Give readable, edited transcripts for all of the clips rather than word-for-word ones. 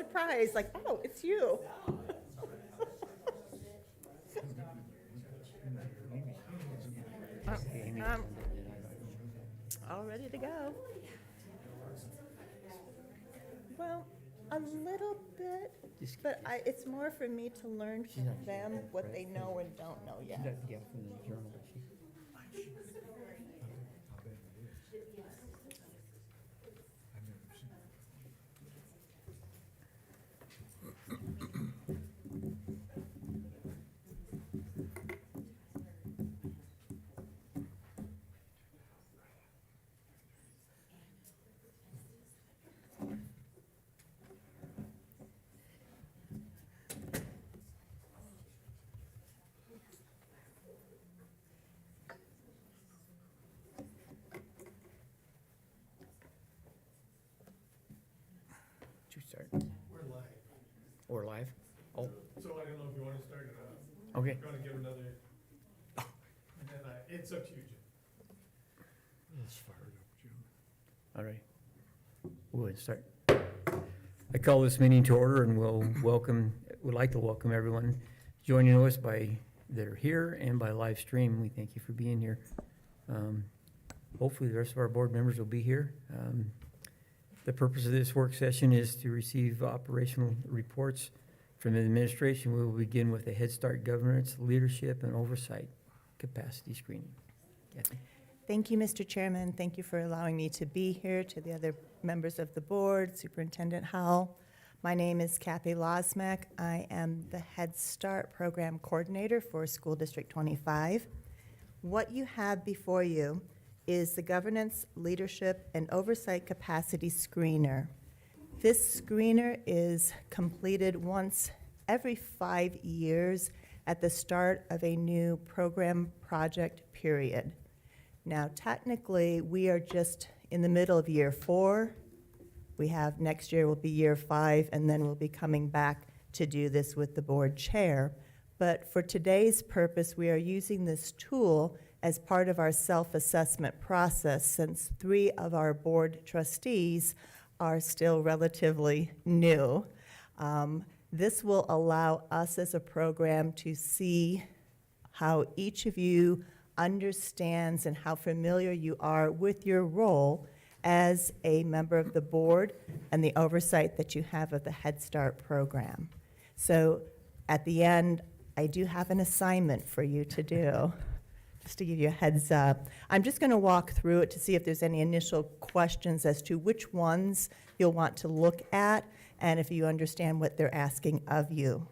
surprised, like, oh, it's you. I'm all ready to go. Well, a little bit, but it's more for me to learn from them what they know and don't know yet. Yeah, from the journal, but she. To start. We're live. Or live? Oh, So I don't know if you want to start it off. okay. If you want to give another, and then it's up to you, Jim. Let's fire it up, Jim. All right. We'll go ahead and start. I call this meeting to order and would like to welcome everyone joining us that are here and by live stream. We thank you for being here. Hopefully the rest of our board members will be here. The purpose of this work session is to receive operational reports from the administration. We will begin with the Head Start governance, leadership, and oversight capacity screening. Kathy? Thank you, Mr. Chairman. Thank you for allowing me to be here, to the other members of the board, Superintendent Howell. My name is Kathy Losmack. I am the Head Start Program Coordinator for School District 25. What you have before you is the Governance, Leadership, and Oversight Capacity Screener. This screener is completed once every 5 years at the start of a new program project period. Now, technically, we are just in the middle of year 4. We have next year will be year 5, and then we'll be coming back to do this with the board chair. But for today's purpose, we are using this tool as part of our self-assessment process, since 3 of our board trustees are still relatively new. This will allow us as a program to see how each of you understands and how familiar you are with your role as a member of the board and the oversight that you have of the Head Start program. So at the end, I do have an assignment for you to do, just to give you a heads up. I'm just going to walk through it to see if there's any initial questions as to which ones you'll want to look at and if you understand what they're asking of you.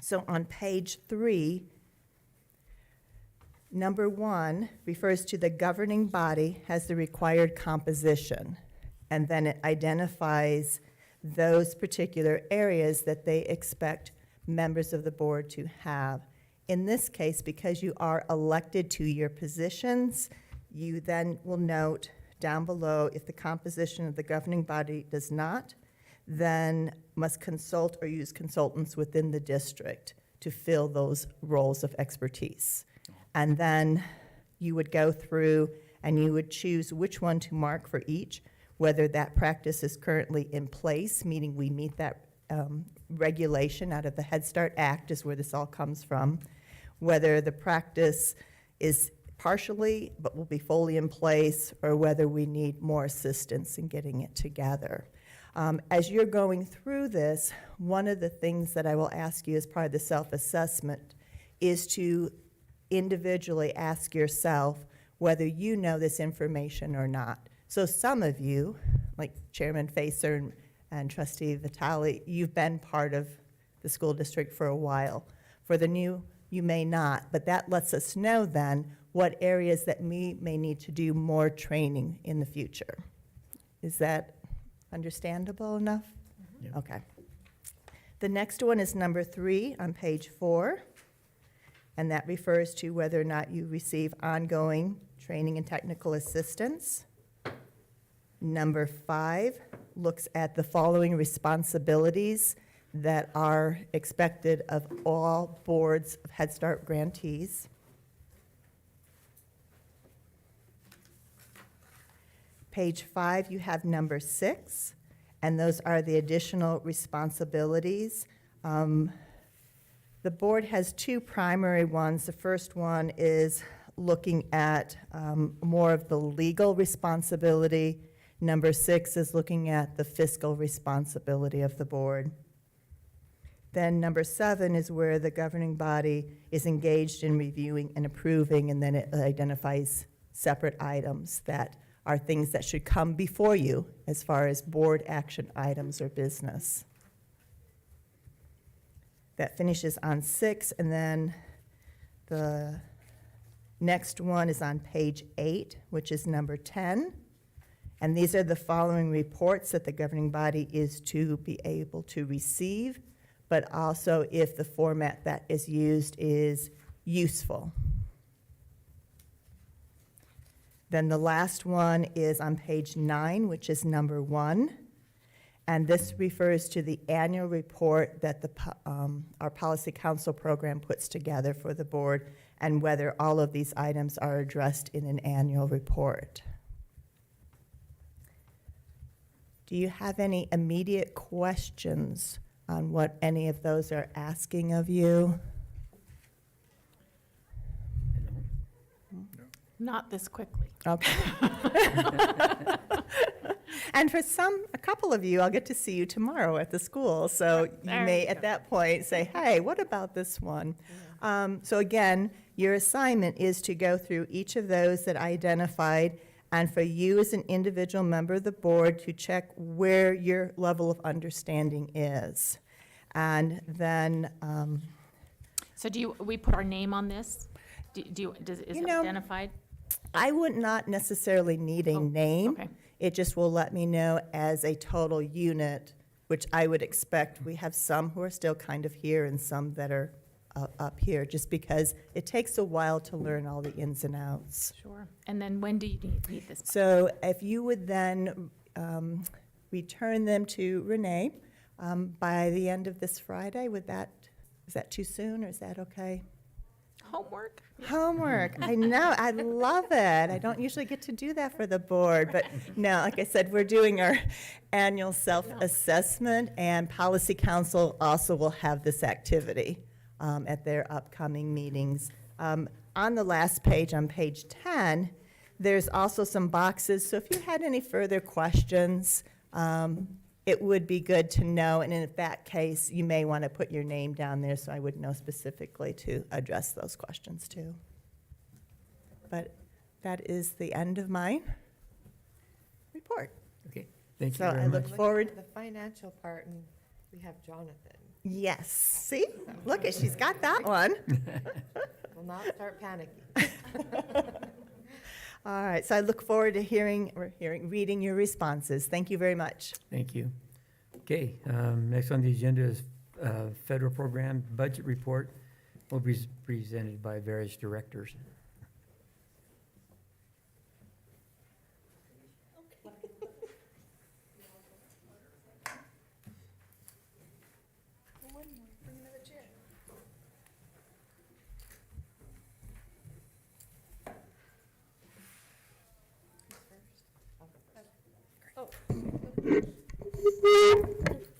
So on page 3, number 1 refers to the governing body has the required composition, and then it identifies those particular areas that they expect members of the board to have. In this case, because you are elected to your positions, you then will note down below if the composition of the governing body does not, then must consult or use consultants within the district to fill those roles of expertise. And then you would go through and you would choose which one to mark for each, whether that practice is currently in place, meaning we meet that regulation out of the Head Start Act is where this all comes from, whether the practice is partially but will be fully in place, or whether we need more assistance in getting it together. As you're going through this, one of the things that I will ask you as part of the self-assessment is to individually ask yourself whether you know this information or not. So some of you, like Chairman Facer and Trustee Vitale, you've been part of the school district for a while. For the new, you may not, but that lets us know then what areas that we may need to do more training in the future. Is that understandable enough? Yep. Okay. The next one is number 3 on page 4, and that refers to whether or not you receive ongoing training and technical assistance. Number 5 looks at the following responsibilities that are expected of all boards of Head Start grantees. Page 5, you have number 6, and those are the additional responsibilities. The board has two primary ones. The first one is looking at more of the legal responsibility. Number 6 is looking at the fiscal responsibility of the board. Then number 7 is where the governing body is engaged in reviewing and approving, and then it identifies separate items that are things that should come before you as far as board action items or business. That finishes on 6, and then the next one is on page 8, which is number 10. And these are the following reports that the governing body is to be able to receive, but also if the format that is used is useful. Then the last one is on page 9, which is number 1. And this refers to the annual report that our Policy Council program puts together for the board, and whether all of these items are addressed in an annual report. Do you have any immediate questions on what any of those are asking of you? Not this quickly. Okay. And for a couple of you, I'll get to see you tomorrow at the school. So you There may, you at go. that point, say, hey, what about this one? So again, your assignment is to go through each of those that I identified, and for you as an individual member of the board to check where your level of understanding is. And then, So we put our name on this? Is You it know, identified? I would not necessarily need a Oh, name. okay. It just will let me know as a total unit, which I would expect. We have some who are still kind of here and some that are up here, just because it takes a while to learn all the ins and outs. Sure. And then when do you need this? So if you would then return them to Renee by the end of this Friday, is that too soon, or is that okay? Homework? Homework, I know, I love it. I don't usually get to do that for the board, but no, like I said, we're doing our annual self-assessment, and Policy Council also will have this activity at their upcoming meetings. On the last page, on page 10, there's also some boxes, so if you had any further questions, it would be good to know, and in that case, you may want to put your name down there so I would know specifically to address those questions too. But that is the end of my report. Okay, thank you So very I much. look forward, The financial part, and we have Jonathan. yes, see, look at, she's got that one. Will not start panicking. All right, so I look forward to reading your responses. Thank you very much. Thank you. Okay, next on the agenda is federal program budget report will be presented by various directors.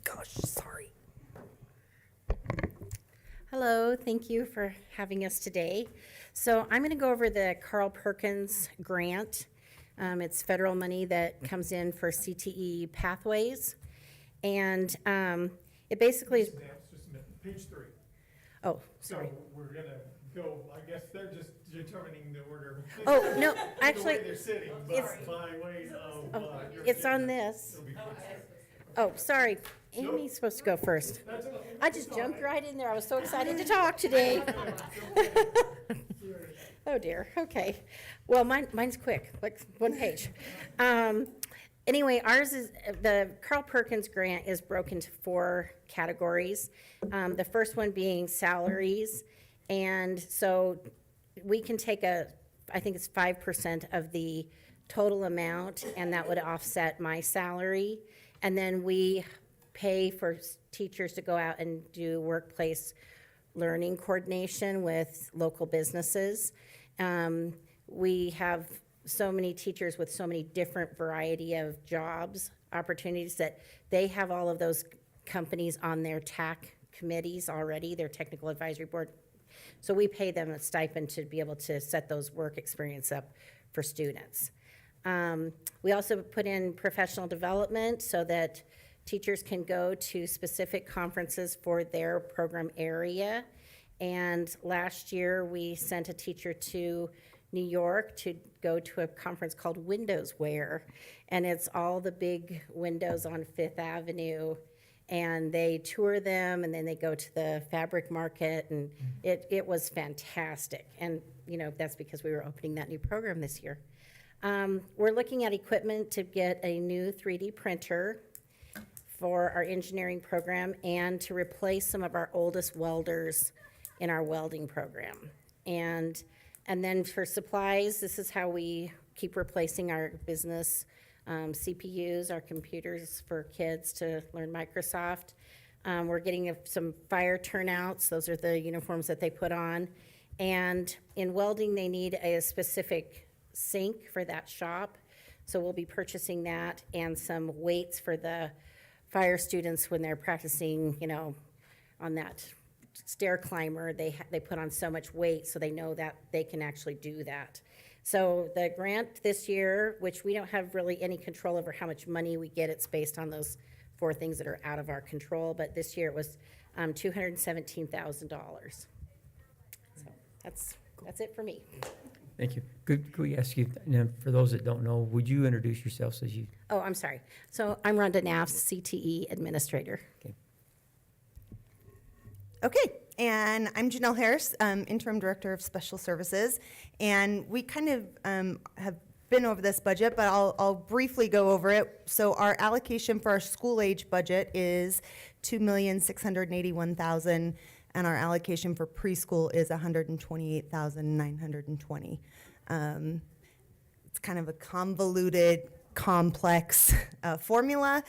Gosh, sorry. Hello, thank you for having us today. So I'm going to go over the Carl Perkins grant. It's federal money that comes in for CTE pathways. And it basically is, Just a minute, page 3. oh, So sorry. we're gonna go, I guess they're just determining the order. Oh, no, The way actually, they're sitting, it's- by way of. oh, your it's on agenda. this. It'll be quick. Oh, sorry, Amy's supposed to go first. I just jumped right in there. I was so excited to talk today. Oh dear, okay. Well, mine's quick, like one page. Anyway, ours is, the Carl Perkins grant is broken into 4 categories. The first one being salaries. And so we can take I think it's 5% of the total amount, and that would offset my salary. And then we pay for teachers to go out and do workplace learning coordination with local businesses. We have so many teachers with so many different variety of jobs. opportunities that they have all of those companies on their TAC committees already, their technical advisory board. So we pay them a stipend to be able to set those work experience up for students. We also put in professional development so that teachers can go to specific conferences for their program area. And last year, we sent a teacher to New York to go to a conference called Windows Wear. And it's all the big windows on Fifth Avenue. And they tour them, and then they go to the fabric market, and it was fantastic. And, you know, that's because we were opening that new program this year. We're looking at equipment to get a new 3D printer for our engineering program and to replace some of our oldest welders in our welding program. And then for supplies, this is how we keep replacing our business CPUs, our computers for kids to learn Microsoft. We're getting some fire turnouts. Those are the uniforms that they put on. And in welding, they need a specific sink for that shop. So we'll be purchasing that and some weights for the fire students when they're practicing, you know, on that stair climber. They put on so much weight so they know that they can actually do that. So the grant this year, which we don't have really any control over how much money we get, it's based on those 4 things that are out of our control, but this year it was $217,000. So that's it for me. Thank you. Could we ask you, for those that don't know, would you introduce yourselves as you? Oh, I'm sorry. So I'm Rhonda Naff, CTE Administrator. Okay, and I'm Janelle Harris, Interim Director of Special Services, and we kind of have been over this budget, but I'll briefly go over it. So our allocation for our school age budget is $2,681,000, and our allocation for preschool is $128,920. It's kind of a convoluted, complex formula.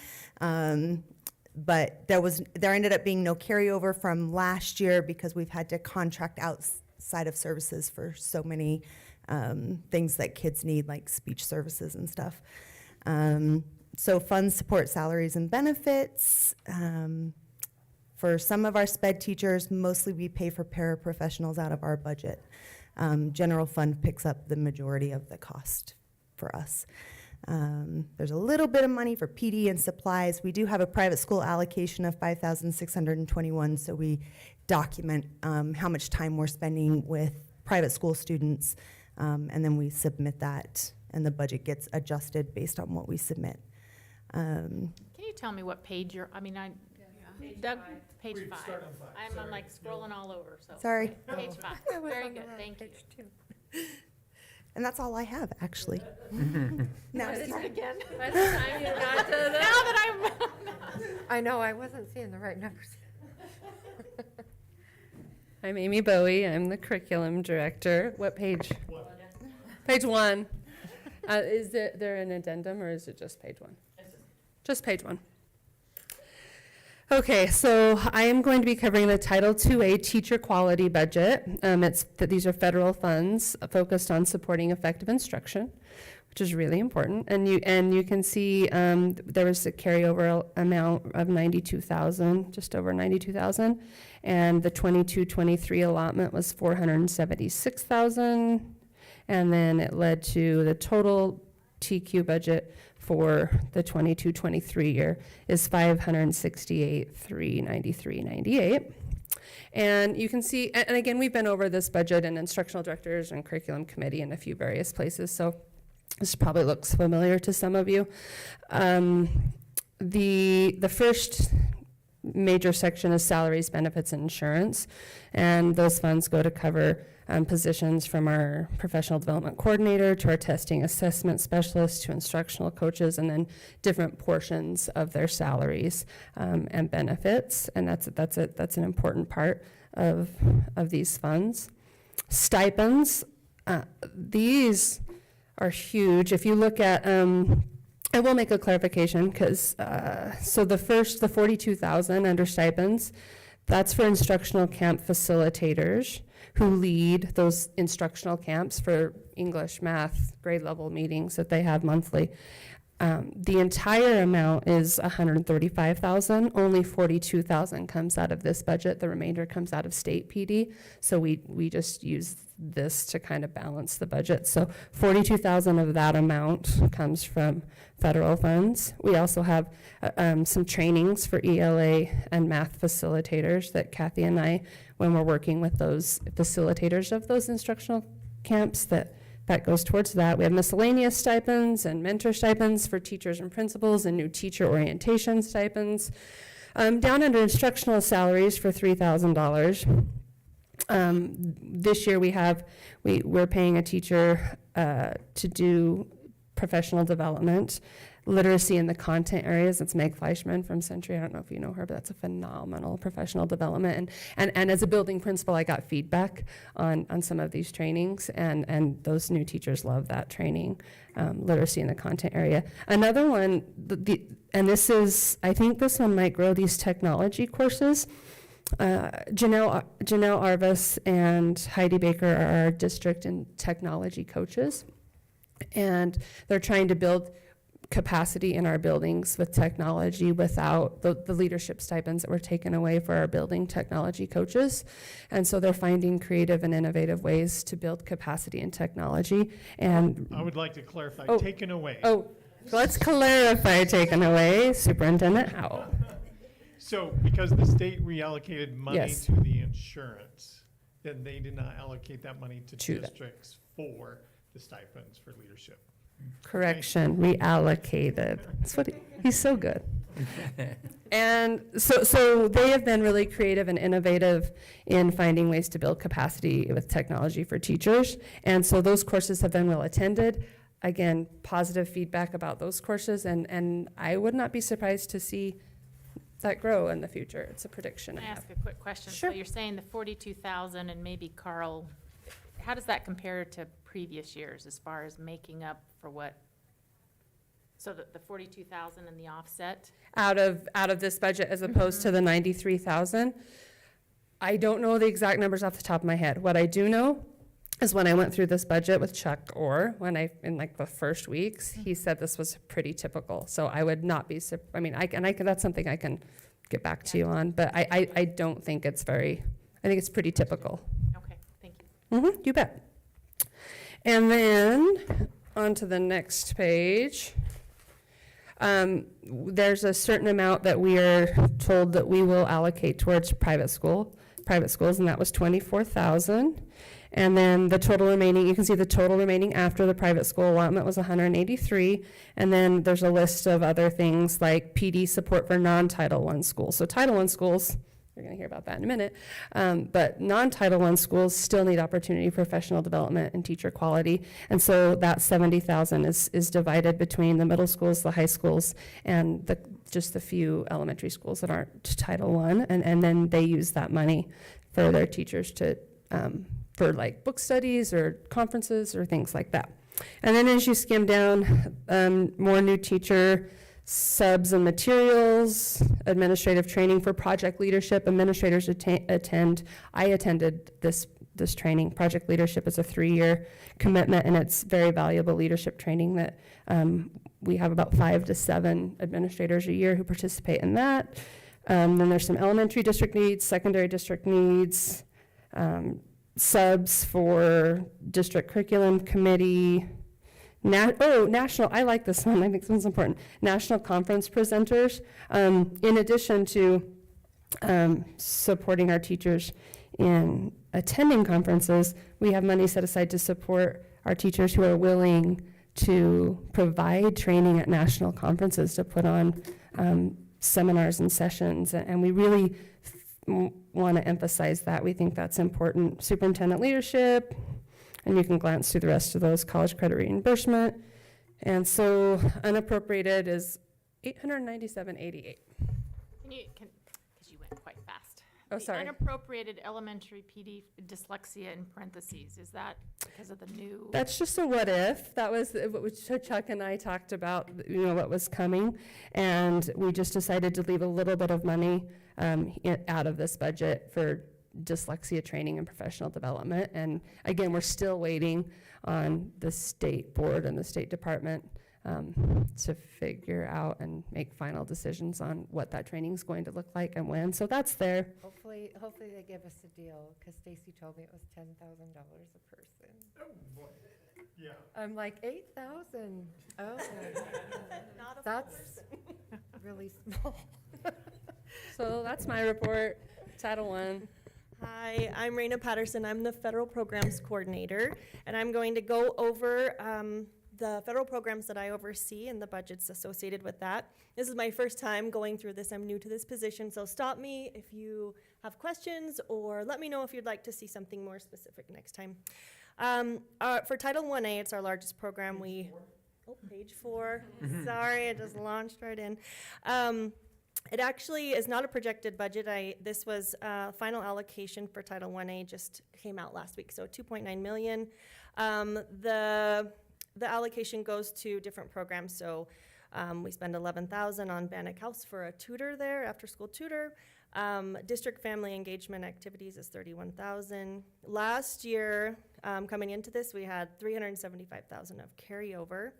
But there ended up being no carryover from last year because we've had to contract outside of services for so many things that kids need, like speech services and stuff. So funds support salaries and benefits. For some of our SPED teachers, mostly we pay for paraprofessionals out of our budget. General fund picks up the majority of the cost for us. There's a little bit of money for PD and supplies. We do have a private school allocation of $5,621, so we document how much time we're spending with private school students, and then we submit that, and the budget gets adjusted based on what we submit. Can you tell me what page you're, Doug, page We 5. start on 5, I'm sorry. like scrolling all over, so. Sorry. Page 5, very good, thank you. And that's all I have, actually. Now, Start again. By the time you got to Now that I'm. I know, I wasn't seeing the right numbers. I'm Amy Bowie. I'm the curriculum director. What page? Page 1. Is there an addendum or is it just page 1? Just page 1. Okay, so I am going to be covering the Title IIA teacher quality budget. These are federal funds focused on supporting effective instruction, which is really important. And you can see there was a carryover amount of $92,000, just over $92,000, and the 22-23 allotment was $476,000, and then it led to the total TQ budget for the 22-23 year is $568,393.98. And you can see, and again, we've been over this budget in instructional directors and curriculum committee in a few various places, so this probably looks familiar to some of you. The first major section is salaries, benefits, and insurance, and those funds go to cover positions from our professional development coordinator to our testing assessment specialist to instructional coaches, and then different portions of their salaries and benefits, and that's an important part of these funds. Stipends, these are huge. If you look at, I will make a clarification because so the 42,000 under stipends, that's for instructional camp facilitators who lead those instructional camps for English, math, grade level meetings that they have monthly. The entire amount is $135,000. Only $42,000 comes out of this budget. The remainder comes out of state PD. So we just use this to kind of balance the budget. So $42,000 of that amount comes from federal funds. We also have some trainings for ELA and math facilitators that Kathy and I, when we're working with those facilitators of those instructional camps, that goes towards that. We have miscellaneous stipends and mentor stipends for teachers and principals and new teacher orientation stipends. Down under instructional salaries for $3,000. This year we're paying a teacher to do professional development, literacy in the content areas. It's Meg Fleischman from Century. I don't know if you know her, but that's a phenomenal professional development. And as a building principal, I got feedback on some of these trainings, and those new teachers love that training, literacy in the content area. Another one, and this is, I think this one might grow, these technology courses. Janelle Arvis and Heidi Baker are our district and technology coaches, and they're trying to build capacity in our buildings with technology without the leadership stipends that were taken away for our building technology coaches. And so they're finding creative and innovative ways to build capacity in technology. And I would like to clarify, Oh. taken away. Let's clarify taken away. Superintendent Howell. So because the state reallocated money Yes. to the insurance, then they did not allocate that money to To that. districts for the stipends for leadership. Correction, reallocated. That's what he's so good. And so they have been really creative and innovative in finding ways to build capacity with technology for teachers. And so those courses have been well attended. Again, positive feedback about those courses, and I would not be surprised to see that grow in the future. It's a prediction I Can I have. ask a quick question? Sure. So you're saying the 42,000, and maybe Carl, how does that compare to previous years as far as making up for what? So the 42,000 and the offset? Out of this budget as opposed to the 93,000. I don't know the exact numbers off the top of my head. What I do know is when I went through this budget with Chuck Orr, in like the first weeks, he said this was pretty typical. So I would not be, that's something I can get back to you on, but I don't think it's I think it's pretty typical. Okay, thank you. You bet. And then on to the next page. There's a certain amount that we are told that we will allocate towards private schools, and that was 24,000. And then the total remaining, you can see the total remaining after the private school allotment was 183. And then there's a list of other things like PD support for non-Title I schools. So Title I schools, you're going to hear about that in a minute, but non-Title I schools still need opportunity for professional development and teacher quality. And so that 70,000 is divided between the middle schools, the high schools, and just the few elementary schools that aren't Title I. And then they use that money for their teachers for like book studies or conferences or things like that. And then as you skim down, more new teacher subs and materials, administrative training for project leadership. Administrators attend. I attended this training. Project leadership is a 3-year commitment, and it's very valuable leadership training that we have about 5 to 7 administrators a year who participate in that. Then there's some elementary district needs, secondary district needs, subs for district curriculum committee. National, I like this one, I think this one's important. National conference presenters. In addition to supporting our teachers in attending conferences, we have money set aside to support our teachers who are willing to provide training at national conferences, to put on seminars and sessions, and we really want to emphasize that. We think that's important. Superintendent leadership, and you can glance through the rest of those, college credit reimbursement. And so unappropriated is $897.88. Because you went quite fast. Oh, The sorry. unappropriated elementary PD dyslexia in parentheses, is that because of the new? That's just a what if. That was what Chuck and I talked about, what was coming. And we just decided to leave a little bit of money out of this budget for dyslexia training and professional development. And again, we're still waiting on the state board and the State Department to figure out and make final decisions on what that training is going to look like and when. So that's there. Hopefully they give us a deal, because Stacy told me it was $10,000 a person. Oh, boy. Yeah. I'm like, 8,000? Oh, Not a that's really small. So that's my report, Title I. Hi, I'm Raina Patterson. I'm the Federal Programs Coordinator, and I'm going to go over the federal programs that I oversee and the budgets associated with that. This is my first time going through this. I'm new to this position, so stop me if you have questions, or let me know if you'd like to see something more specific next time. For Title 1A, it's our largest program. Page 4. Sorry, I just launched right in. It actually is not a projected budget. This was final allocation for Title 1A, just came out last week, so 2.9 million. The allocation goes to different programs, so we spend 11,000 on Bannock House for a tutor there, after-school tutor. District family engagement activities is 31,000. Last year, coming into this, we had 375,000 of carryover.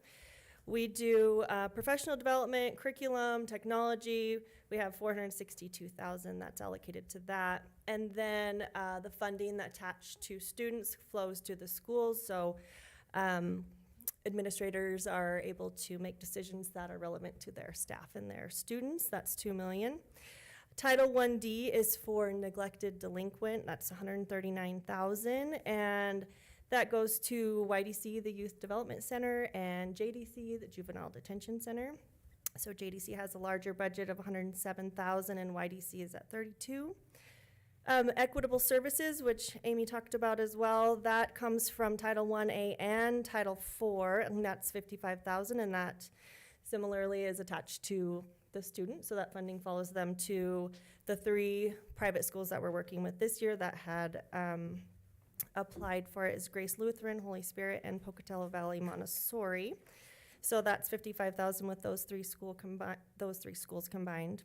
We do professional development, curriculum, technology. We have 462,000 that's allocated to that. And then the funding that attached to students flows to the schools. So administrators are able to make decisions that are relevant to their staff and their students. That's 2 million. Title 1D is for neglected delinquent. That's 139,000. And that goes to YDC, the Youth Development Center, and JDC, the Juvenile Detention Center. So JDC has a larger budget of 107,000, and YDC is at 32. Equitable services, which Amy talked about as well, that comes from Title 1A and Title 4, and that's 55,000, and that similarly is attached to the student, so that funding follows them to the 3 private schools that we're working with this year that had applied for it is Grace Lutheran, Holy Spirit, and Pocatello Valley Montessori. So that's 55,000 with those 3 schools combined.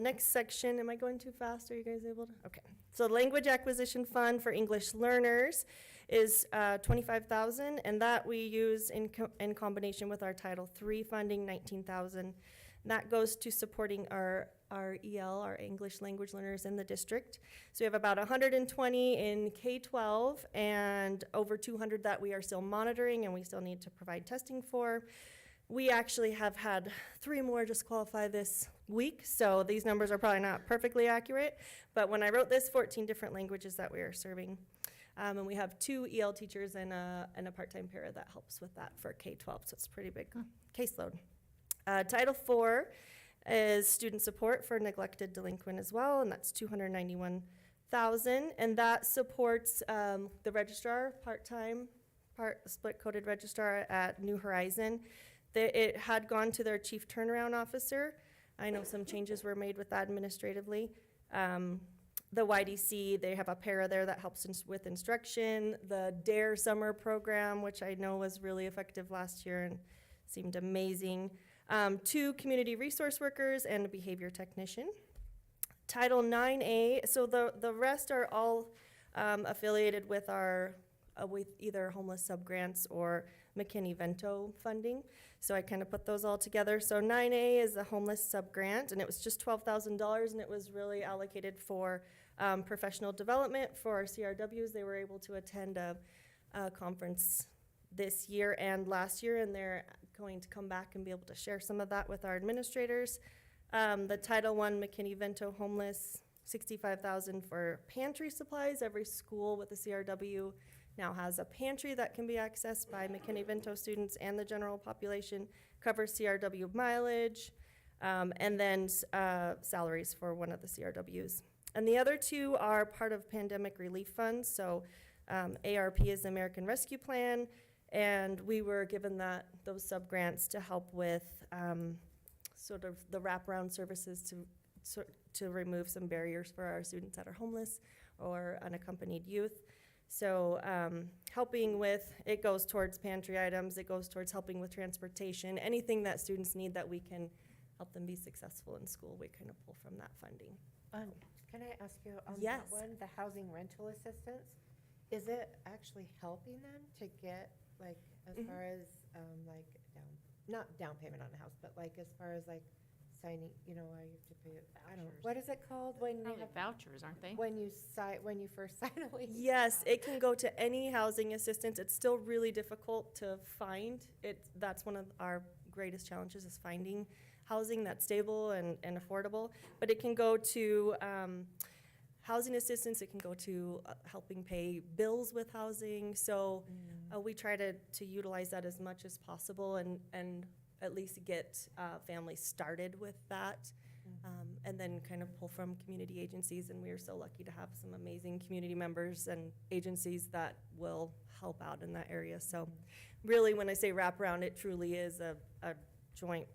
Next section, am I going too fast? Are you guys able to? Okay. So language acquisition fund for English learners is 25,000, and that we use in combination with our Title III funding, 19,000. That goes to supporting our EL, our English language learners in the district. So we have about 120 in K-12 and over 200 that we are still monitoring and we still need to provide testing for. We actually have had 3 more just qualify this week, so these numbers are probably not perfectly accurate, but when I wrote this, 14 different languages that we are serving. And we have 2 EL teachers and a part-time para that helps with that for K-12, so it's a pretty big caseload. Title 4 is student support for neglected delinquent as well, and that's 291,000, and that supports the registrar, split-coded registrar at New Horizon. It had gone to their chief turnaround officer. I know some changes were made with that administratively. The YDC, they have a para there that helps with instruction. The DARE summer program, which I know was really effective last year and seemed amazing. 2 community resource workers and a behavior technician. Title 9A, so the rest are all affiliated with our with either homeless subgrants or McKinney-Vento funding. So I kind of put those all together. So 9A is the homeless subgrant, and it was just $12,000, and it was really allocated for professional development for our CRWs. They were able to attend a conference this year and last year, and they're going to come back and be able to share some of that with our administrators. The Title I McKinney-Vento homeless, $65,000 for pantry supplies. Every school with a CRW now has a pantry that can be accessed by McKinney-Vento students and the general population, covers CRW mileage, and then salaries for one of the CRWs. And the other 2 are part of pandemic relief funds. So ARP is the American Rescue Plan, and we were given those sub-grants to help with sort of the wraparound services to remove some barriers for our students that are homeless or unaccompanied youth. So helping with, it goes towards pantry items, it goes towards helping with transportation, anything that students need that we can help them be successful in school, we kind of pull from that funding. Can I ask you on Yes. that one, the housing rental assistance, is it actually helping them to get like, as far as, like, not down payment on a house, but like, as far as like signing, you know, I have to pay, I don't, Vouchers. what is it called when you Probably have, vouchers, aren't they? when you when you first sign a lease? Yes, it can go to any housing assistance. It's still really difficult to find. That's one of our greatest challenges is finding housing that's stable and affordable. But it can go to housing assistance, it can go to helping pay bills with housing. So we try to utilize that as much as possible and at least get families started with that. And then kind of pull from community agencies, and we are so lucky to have some amazing community members and agencies that will help out in that area. So really, when I say wraparound, it truly is a joint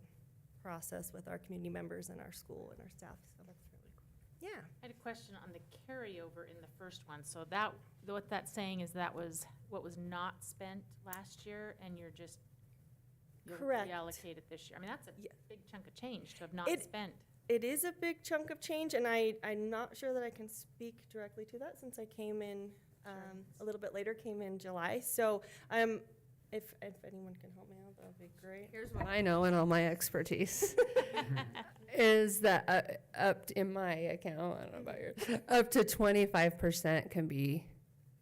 process with our community members and our school and our staff. So that's really cool. Yeah. I had a question on the carryover in the first one. So that, what that's saying is that was what was not spent last year, and you'll Correct. reallocate it this year. I mean, that's a Yeah. big chunk of change to have not It- spent. It is a big chunk of change, and I'm not sure that I can speak directly to that since I came in a little bit later, came in July. So if anyone can help me out, that would be great. Here's what I know and all my expertise is that in my account, I don't know about yours, up to 25% can be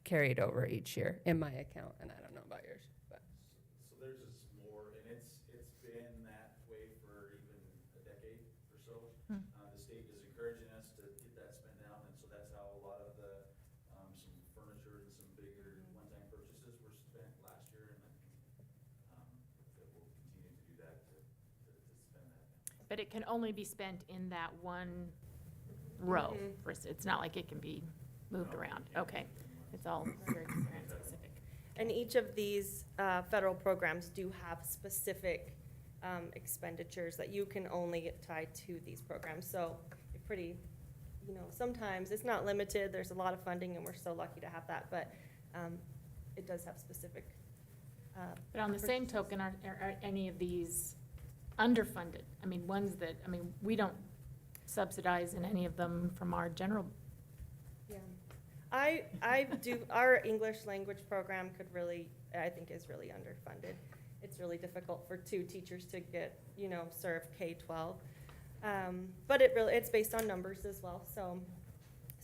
carried over each year in my account, and I don't know about yours. But So theirs is more, and it's been that way for even a decade or so. The state is encouraging us to get that spent down, and so that's how a lot of the, some furniture and some bigger one-time purchases were spent last year, and that we'll continue to do that to spend that down. But it can only be spent in that one row. It's not like it can be moved around. Okay. It's all very grant specific. And each of these federal programs do have specific expenditures that you can only tie to these programs. So you're pretty, sometimes it's not limited. There's a lot of funding, and we're so lucky to have that. But it does have specific. But on the same token, are any of these underfunded? I mean, we don't subsidize in any of them from our general. Yeah. I do, our English language program I think is really underfunded. It's really difficult for 2 teachers to get, serve K-12. But it's based on numbers as well, so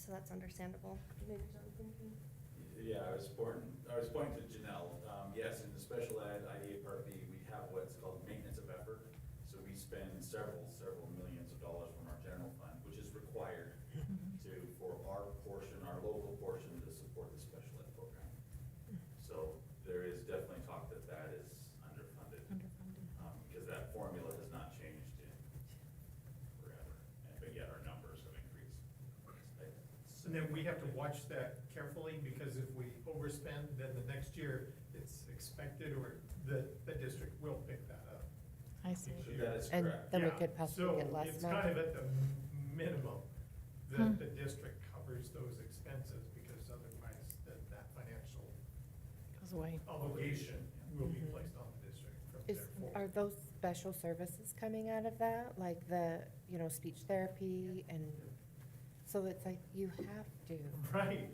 that's understandable. Maybe Jonathan can- Yeah, I was pointing to Janelle. Yes, in the special ed IDA Part B, we have what's called maintenance of effort. So we spend several millions of dollars from our general fund, which is required for our portion, our local portion, to support the special ed program. So there is definitely talk that is underfunded. Because that formula has not changed in forever. But yet our numbers have increased. And then we have to watch that carefully, because if we overspend, then the next year it's expected, or the district will pick that up. I see. So that is And correct. then we Yeah. could possibly get less So it's money. kind of at the minimum that the district covers those expenses, because otherwise that financial Goes away. obligation will be placed on the district from there Are forward. those special services coming out of that, like the, speech therapy, and so it's like you have to.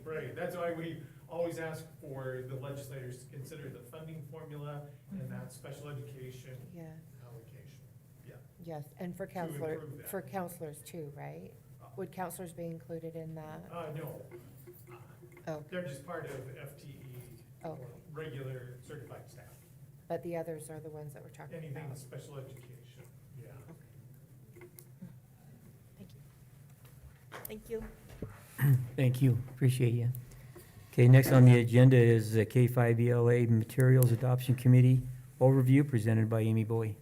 Right. That's why we always ask for the legislators to consider the funding formula and that special education Yeah, allocation. Yeah. yes, and for improve that. counselors too, right? Would counselors be included in that? No, Oh, they're just part of FTE or Okay. regular certified staff. but the others are the ones that we're talking Anything about. special education, yeah. Thank you. Thank you, appreciate you. Okay, next on the agenda is the K-5 ELA Materials Adoption Committee overview presented by Amy Bowie.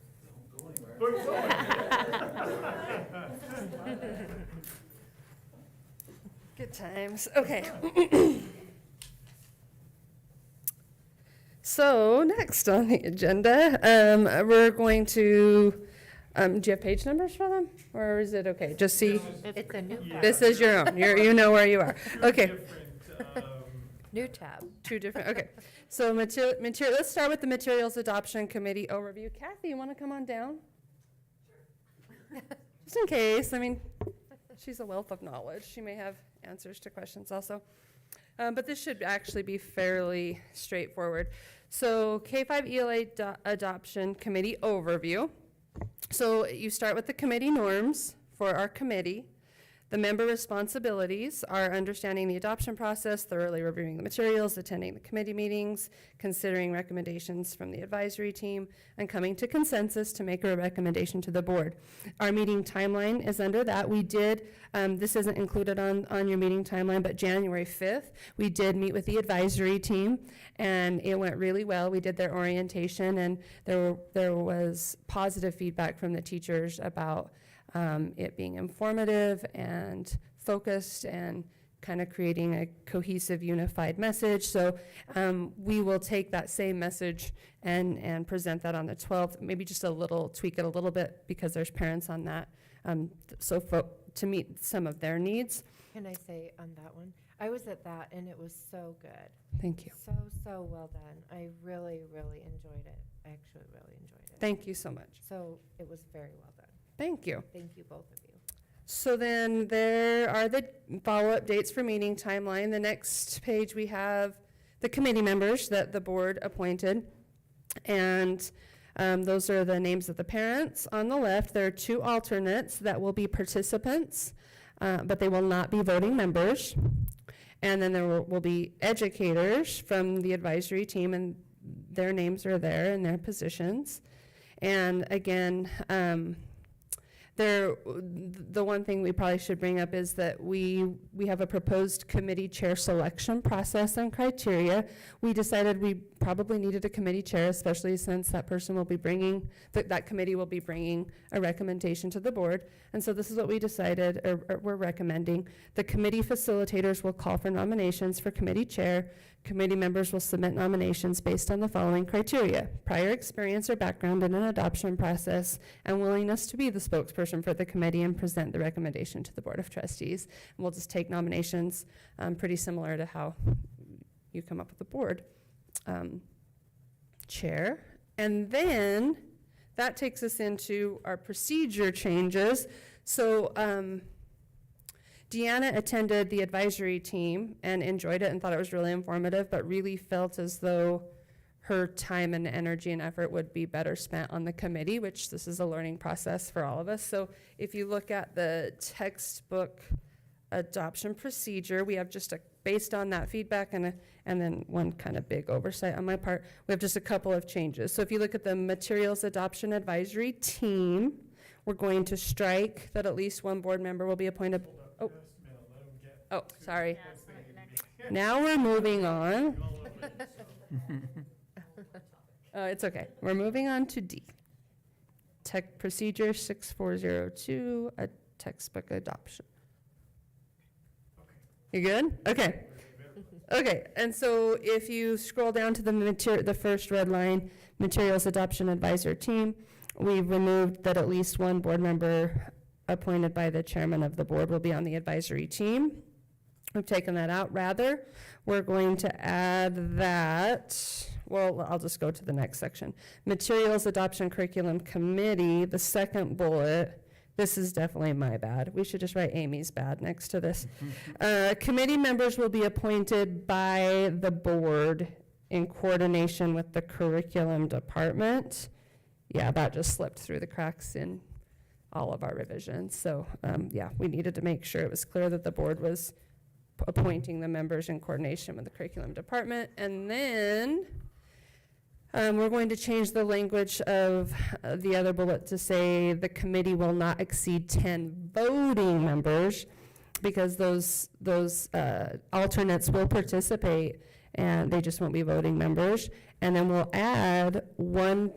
Don't go anywhere. good times. Okay. So next on the agenda, we're going to, do you have page numbers for them? Or is it okay? Just see, It's a new, Yeah. this is your own. You know where you are. Okay. Different, new tab. Two different, okay. So let's start with the Materials Adoption Committee overview. Kathy, you want to come on down? Just in case, she's a wealth of knowledge. She may have answers to questions also. But this should actually be fairly straightforward. So K-5 ELA Adoption Committee Overview. So you start with the committee norms for our committee. The member responsibilities are understanding the adoption process, thoroughly reviewing the materials, attending the committee meetings, considering recommendations from the advisory team, and coming to consensus to make a recommendation to the board. Our meeting timeline is under that. We did, this isn't included on your meeting timeline, but January 5th, we did meet with the advisory team, and it went really well. We did their orientation, and there was positive feedback from the teachers about it being informative and focused and kind of creating a cohesive, unified message. So we will take that same message and present that on the 12th, maybe just tweak it a little bit because there's parents on that, to meet some of their needs. Can I say on that one? I was at that and it was so good. Thank you. So well done. I really, really enjoyed it. I actually really enjoyed it. Thank you so much. So it was very well done. Thank you. Thank you, both of you. So then there are the follow-up dates for meeting timeline. The next page, we have the committee members that the board appointed. And those are the names of the parents. On the left, there are 2 alternates that will be participants, but they will not be voting members. And then there will be educators from the advisory team, and their names are there in their positions. And again, the one thing we probably should bring up is that we have a proposed committee chair selection process and criteria. We decided we probably needed a committee chair, especially since that person will be bringing, that committee will be bringing a recommendation to the board. And so this is what we decided, or we're recommending. The committee facilitators will call for nominations for committee chair. Committee members will submit nominations based on the following criteria: prior experience or background in an adoption process, and willingness to be the spokesperson for the committee and present the recommendation to the Board of Trustees. And we'll just take nominations pretty similar to how you come up with the board chair. And then that takes us into our procedure changes. So Deanna attended the advisory team and enjoyed it and thought it was really informative, but really felt as though her time and energy and effort would be better spent on the committee, which this is a learning process for all of us. So if you look at the textbook adoption procedure, we have just based on that feedback and then one kind of big oversight on my part, we have just a couple of changes. So if you look at the materials adoption advisory team, we're going to strike that at least one board member will be appointed. Hold up just a minute, let 'em get Oh, to sorry. Yeah, what's sorry, the- next. Now we're moving on. All over it, so. It's okay. We're moving on to D. Tech procedure 6402, a textbook adoption. You good? Okay. Okay, and so if you scroll down to the first red line, materials adoption advisor team, we've removed that at least one board member appointed by the chairman of the board will be on the advisory team. We've taken that out. Rather, we're going to add that, well, I'll just go to the next section. Materials Adoption Curriculum Committee, the second bullet, this is definitely my bad. We should just write Amy's bad next to this. Committee members will be appointed by the board in coordination with the curriculum department. Yeah, that just slipped through the cracks in all of our revisions. So, yeah, we needed to make sure it was clear that the board was appointing the members in coordination with the curriculum department. And then we're going to change the language of the other bullet to say the committee will not exceed 10 voting members, because those alternates will participate and they just won't be voting members. And then we'll add one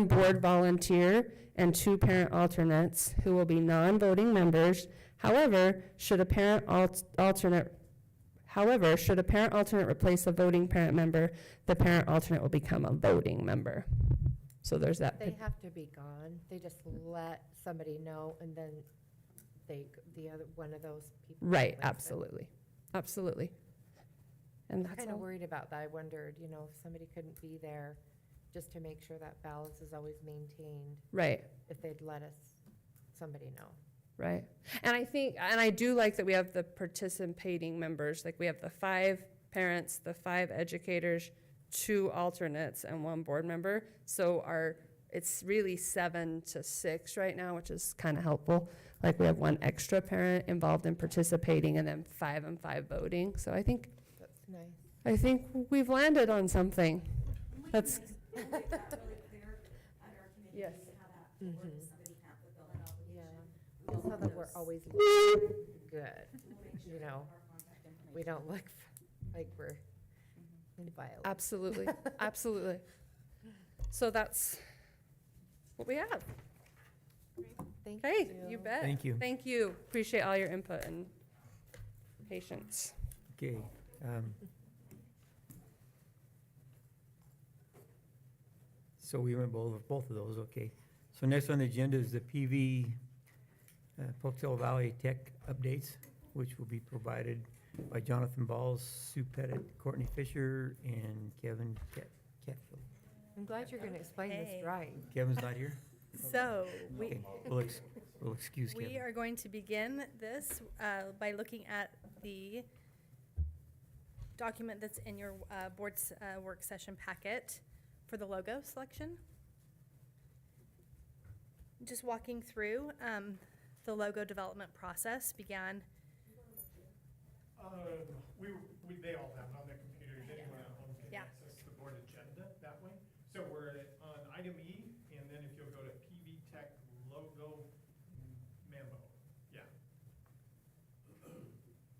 board volunteer and 2 parent alternates who will be non-voting members. However, should a parent alternate replace a voting parent member, the parent alternate will become a voting member. So there's that. They have to be gone. They just let somebody know and then one of those people. Right, replace it. absolutely, absolutely. And I'm that's kind of all. worried about that. I wondered, if somebody couldn't be there just to make sure that balance is always maintained, Right. if they'd let somebody know. Right. And I do like that we have the participating members, like we have the 5 parents, the 5 educators, 2 alternates and 1 board member. So it's really 7 to 6 right now, which is kind of helpful. Like we have 1 extra parent involved in participating and then 5 and 5 voting. So I think That's nice. we've landed on something. That's, yes. Yeah. Just so that we're always good, you know? We don't look like we're in violation. Absolutely, absolutely. So that's what we have. Thank Hey, you bet. Thank you. Thank you. Appreciate all your input and patience. Okay. So we went both of those, okay. So next on the agenda is the PV, Pocatello Valley Tech updates, which will be provided by Jonathan Balls, Sue Pettit, Courtney Fisher, and Kevin Catfield. I'm glad you're gonna explain this Hey. right. Kevin's not here? So, Okay, we'll excuse We Kevin. are going to begin this by looking at the document that's in your board's work session packet for the logo selection. Just walking through, the logo development process began. They all have it on their computers, anyone at home can Yeah. access the board agenda that way. So we're on item E, and then if you'll go to PV Tech logo memo, yeah.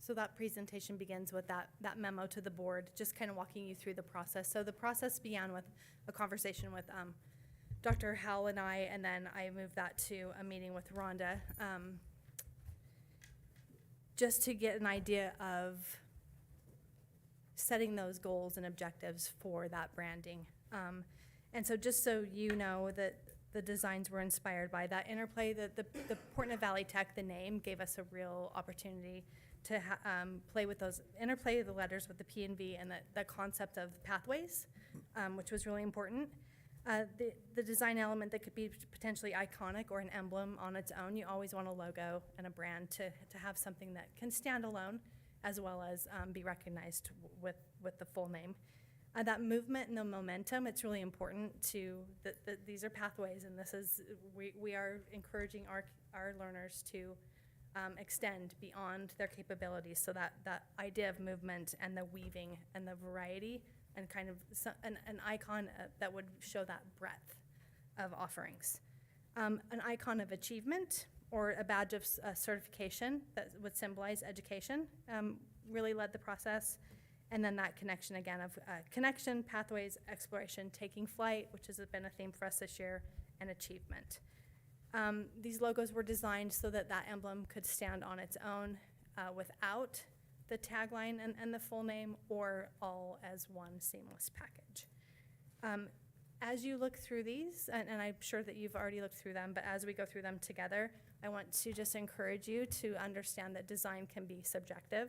So that presentation begins with that memo to the board, just kind of walking you through the process. So the process began with a conversation with Dr. Howell and I, and then I moved that to a meeting with Rhonda, just to get an idea of setting those goals and objectives for that branding. And so just so you know that the designs were inspired by that interplay, the Portland Valley Tech, the name, gave us a real opportunity to play with those, interplay the letters with the P and V and the concept of pathways, which was really important. The design element that could be potentially iconic or an emblem on its own, you always want a logo and a brand to have something that can stand alone as well as be recognized with the full name. That movement and the momentum, it's really important that these are pathways, and we are encouraging our learners to extend beyond their capabilities, so that idea of movement and the weaving and the variety and kind of an icon that would show that breadth of offerings. An icon of achievement or a badge of certification that would symbolize education really led the process. And then that connection again of connection, pathways, exploration, taking flight, which has been a theme for us this year, and achievement. These logos were designed so that emblem could stand on its own without the tagline and the full name, or all as one seamless package. As you look through these, and I'm sure that you've already looked through them, but as we go through them together, I want to just encourage you to understand that design can be subjective.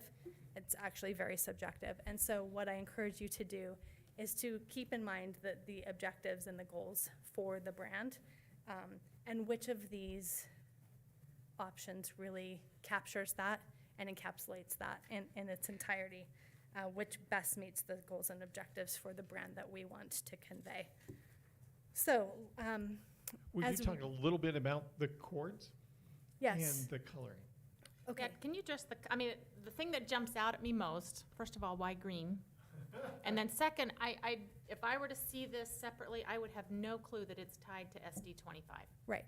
It's actually very subjective. And so what I encourage you to do is to keep in mind that the objectives and the goals for the brand, and which of these options really captures that and encapsulates that in its entirety, which best meets the goals and objectives for the brand that we want to convey. So, Would as you talk a little bit about the chords? yes. And the coloring? Okay. Yeah, can you just, the thing that jumps out at me most, first of all, why green? And then second, if I were to see this separately, I would have no clue that it's tied to SD 25. Right.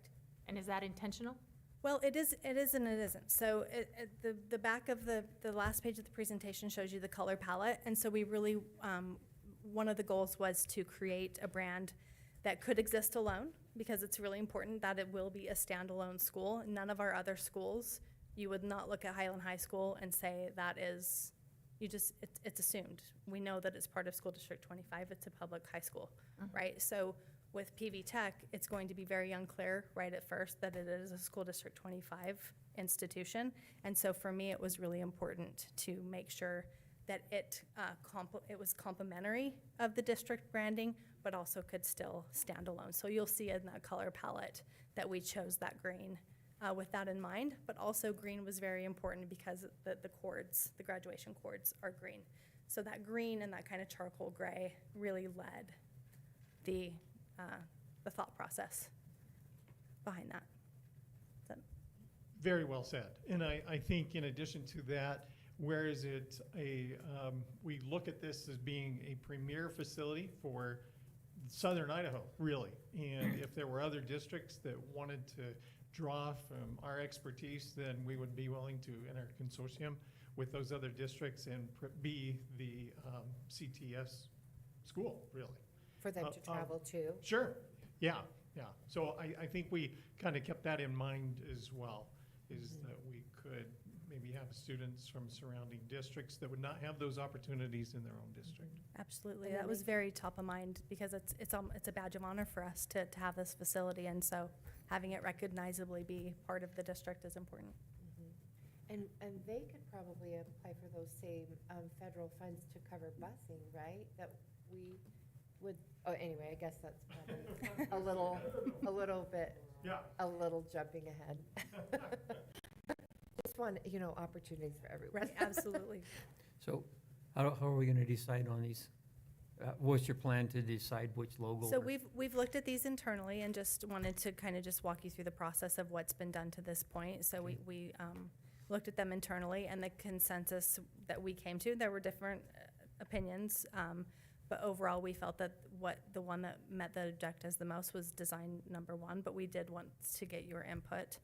And is that intentional? Well, it is and it isn't. So the back of the last page of the presentation shows you the color palette. And so we really, one of the goals was to create a brand that could exist alone, because it's really important that it will be a standalone school. None of our other schools, you would not look at Highland High School and say that is, it's assumed. We know that it's part of School District 25, it's a public high school, right? So with PV Tech, it's going to be very unclear right at first that it is a School District 25 institution. And so for me, it was really important to make sure that it was complementary of the district branding, but also could still stand alone. So you'll see in that color palette that we chose that green with that in mind, but also green was very important because the cords, the graduation cords are green. So that green and that kind of charcoal gray really led the thought process behind that. Very well said. And I think in addition to that, whereas we look at this as being a premier facility for southern Idaho, really. And if there were other districts that wanted to draw from our expertise, then we would be willing to enter a consortium with those other districts and be the CTS school, really. For them to travel to. Sure, yeah. So I think we kind of kept that in mind as well, is that we could maybe have students from surrounding districts that would not have those opportunities in their own district. Absolutely, And that then was we- very top of mind because it's a badge of honor for us to have this facility, and so having it recognizably be part of the district is important. And they could probably apply for those same federal funds to cover busing, right? That we would, oh, anyway, I guess that's probably a little bit, Yeah. a little jumping ahead. Just want, opportunities for everyone. Right, absolutely. So how are we going to decide on these? What's your plan to decide which logo? So or- we've looked at these internally and just wanted to kind of just walk you through the process of what's been done to this point. So we looked at them internally, and the consensus that we came to, there were different opinions, but overall, we felt that the one that met the objectives the most was design number 1, but we did want to get your input,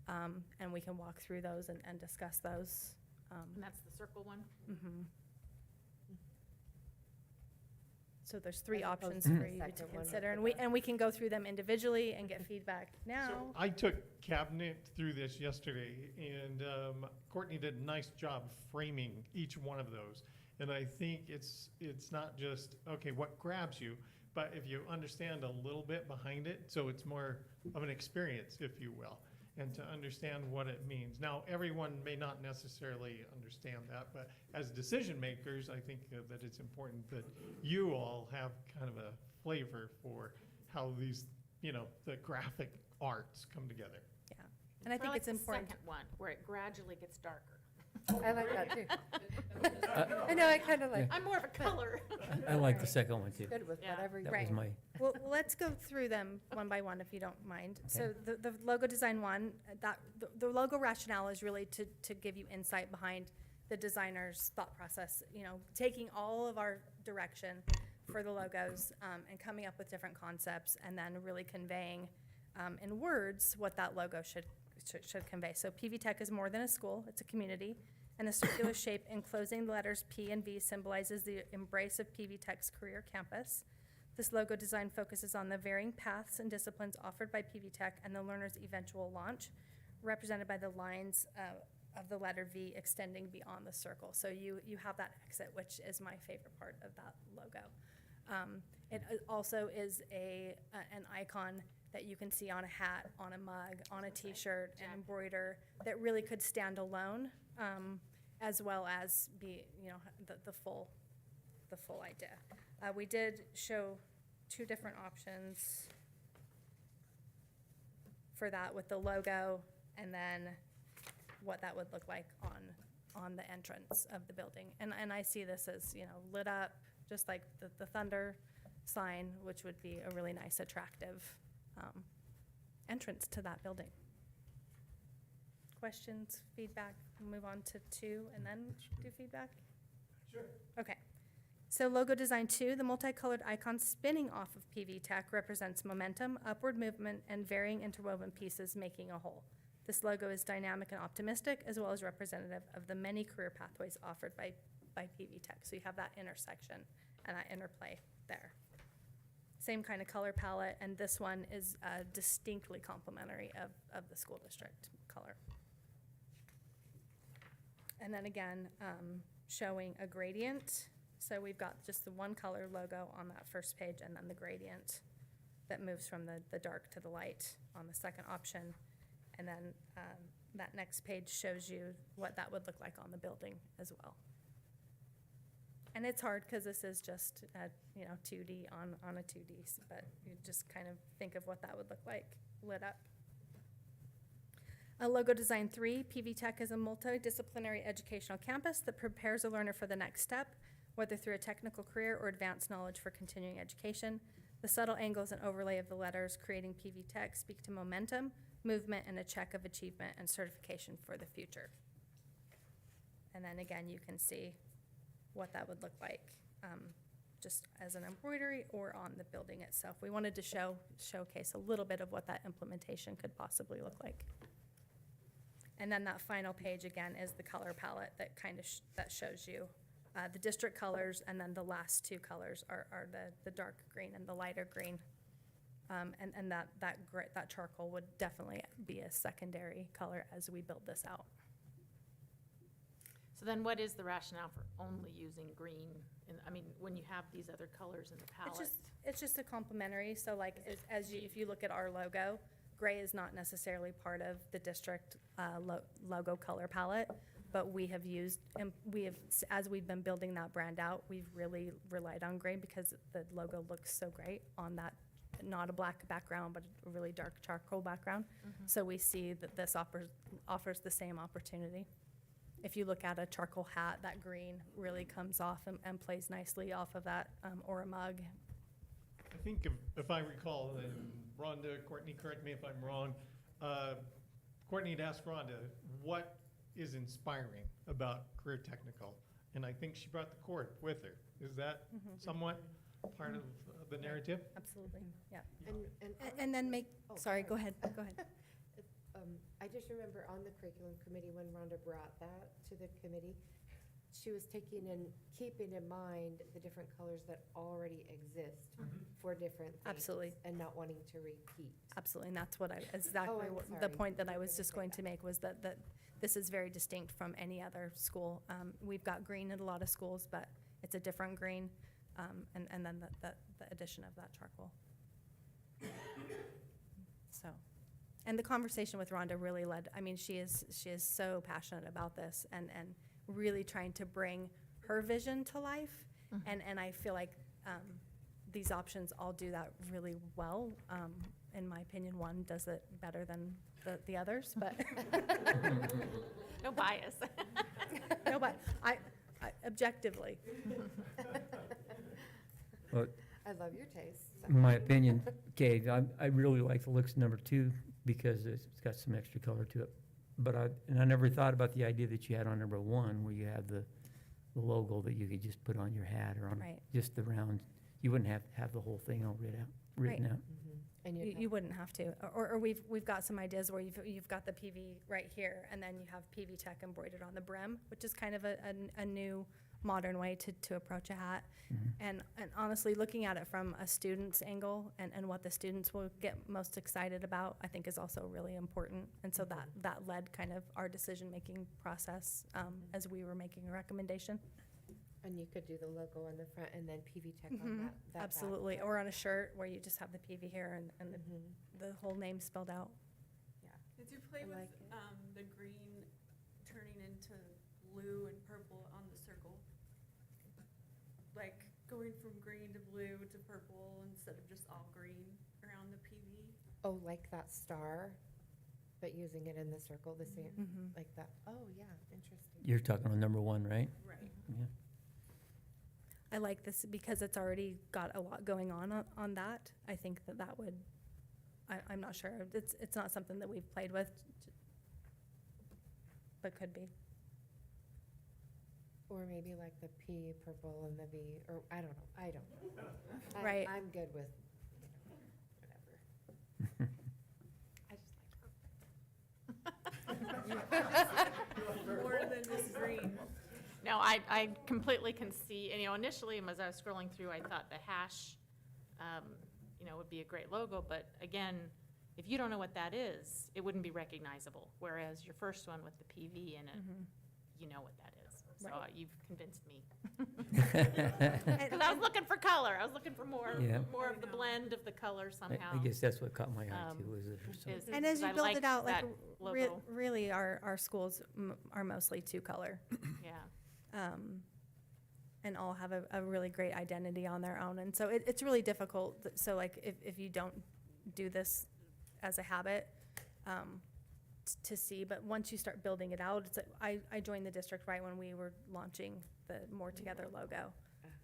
and we can walk through those and discuss those. And that's the circle one? Mhm. So there's 3 As opposed options to the for you to second one with consider, the and we can go through them individually and get feedback now. So I took cabinet through this yesterday, and Courtney did a nice job framing each one of those. And I think it's not just, okay, what grabs you, but if you understand a little bit behind it, so it's more of an experience, if you will, and to understand what it means. Now, everyone may not necessarily understand that, but as decision makers, I think that it's important that you all have kind of a flavor for how these, the graphic arts come together. Yeah, and I think it's important. The second one, where it gradually gets darker. I like that too. I know, I kind of like, I'm more of a color. I like the second one too. good with Yeah. whatever you. That was Right. my, Well, let's go through them one by one, if you don't mind. So the logo design one, the logo rationale is really to give you insight behind the designer's thought process, taking all of our direction for the logos, and coming up with different concepts, and then really conveying in words what that logo should convey. So PV Tech is more than a school, it's a community, and the circular shape enclosing the letters P and V symbolizes the embrace of PV Tech's career campus. This logo design focuses on the varying paths and disciplines offered by PV Tech and the learner's eventual launch, represented by the lines of the letter V extending beyond the circle. So you have that exit, which is my favorite part of that logo. It also is an icon that you can see on a hat, on a mug, on a T-shirt, and embroider, that really could stand alone, as well as be, the full idea. We did show 2 different options for that with the logo, and then what that would look like on the entrance of the building. And I see this as, lit up, just like the Thunder sign, which would be a really nice, attractive entrance to that building. Questions, feedback? We'll move on to 2 and then do feedback? Sure. Okay. So logo design 2, the multicolored icon spinning off of PV Tech represents momentum, upward movement, and varying interwoven pieces making a whole. This logo is dynamic and optimistic, as well as representative of the many career pathways offered by PV Tech. So you have that intersection and that interplay there. Same kind of color palette, and this one is distinctly complementary of the school district color. And then again, showing a gradient. So we've got just the one color logo on that first page, and then the gradient that moves from the dark to the light on the second option. And then that next page shows you what that would look like on the building as well. And it's hard because this is just, 2D on a 2D, but you just kind of think of what that would look like lit up. Logo design 3, PV Tech is a multidisciplinary educational campus that prepares a learner for the next step. whether through a technical career or advanced knowledge for continuing education. The subtle angles and overlay of the letters creating PV Tech speak to momentum, movement, and a check of achievement and certification for the future. And then again, you can see what that would look like, just as an embroidery or on the building itself. We wanted to showcase a little bit of what that implementation could possibly look like. And then that final page, again, is the color palette that kind of, that shows you the district colors, and then the last two colors are the dark green and the lighter green. And that charcoal would definitely be a secondary color as we build this out. So then what is the rationale for only using green? And, I mean, when you have these other colors in the palette? It's just a complementary, so like, if you look at our logo, gray is not necessarily part of the district logo color palette, but we have used, and as we've been building that brand out, we've really relied on gray because the logo looks so great on that, not a black background, but a really dark charcoal background. So we see that this offers the same opportunity. If you look at a charcoal hat, that green really comes off and plays nicely off of that, or a mug. I think if I recall, and Rhonda, Courtney, correct me if I'm wrong, Courtney had asked Rhonda, what is inspiring about career technical? And I think she brought the cord with her. Is that somewhat part of the narrative? Absolutely, yeah. And And then make, Oh, sorry, go ahead, go ahead. I just remember on the curriculum committee, when Rhonda brought that to the committee, she was taking and keeping in mind the different colors that already exist for different things. Absolutely. And not wanting to repeat. Absolutely, and that's what exactly I'm the sorry. point that I You was were just gonna going say to make was that this is very distinct from any other school. We've got green in a lot of schools, but it's a different green, and then the addition of that charcoal. So, and the conversation with Rhonda really led, I mean, she is so passionate about this and really trying to bring her vision to life. And I feel like these options all do that really well. In my opinion, one does it better than the others, but. No bias. No, but I objectively. Well, I love your taste. so. in my opinion, okay, I really like the looks of number 2 because it's got some extra color to it. But I never thought about the idea that you had on number 1 where you have the logo that you could just put on your hat or on Right. just the round. You wouldn't have the whole thing all written out. And You wouldn't have to, or we've got some ideas where you've got the PV right here, and then you have PV Tech embroidered on the brim, which is kind of a new modern way to approach a hat. And honestly, looking at it from a student's angle and what the students will get most excited about, I think is also really important. And so that led kind of our decision-making process as we were making a recommendation. And you could do the logo on the front and then PV Tech on that back. Absolutely, or on a shirt where you just have the PV here and Mhm. the whole name spelled out. Did you play I with like it. the green turning into blue and purple on the circle? Like going from green to blue to purple instead of just all green around the PV? Oh, like that star, but using it in the circle, the same, Mhm. like that. Oh, yeah, interesting. You're talking on number 1, right? Right. Yeah. I like this because it's already got a lot going on that. I think that would, I'm not sure. It's not something that we've played with, but could be. Or maybe like the P purple and the V, or I don't know. Right. I'm good with, whatever. More than just green. No, I completely can see, and, initially, as I was scrolling through, I thought the hash, would be a great logo, but again, if you don't know what that is, it wouldn't be recognizable, whereas your first one with the PV in it, you know what that is. So Right. you've convinced me. Because I was looking for color, I was looking for more of the blend of the color somehow. I guess that's what caught my eye too, was it? is- And as you I build like it out, like, that logo. really, our schools are mostly two-color. Yeah. And all have a really great identity on their own. And so it's really difficult. So like, if you don't do this as a habit, to see, but once you start building it out, it's like, I joined the district right when we were launching the More Together logo.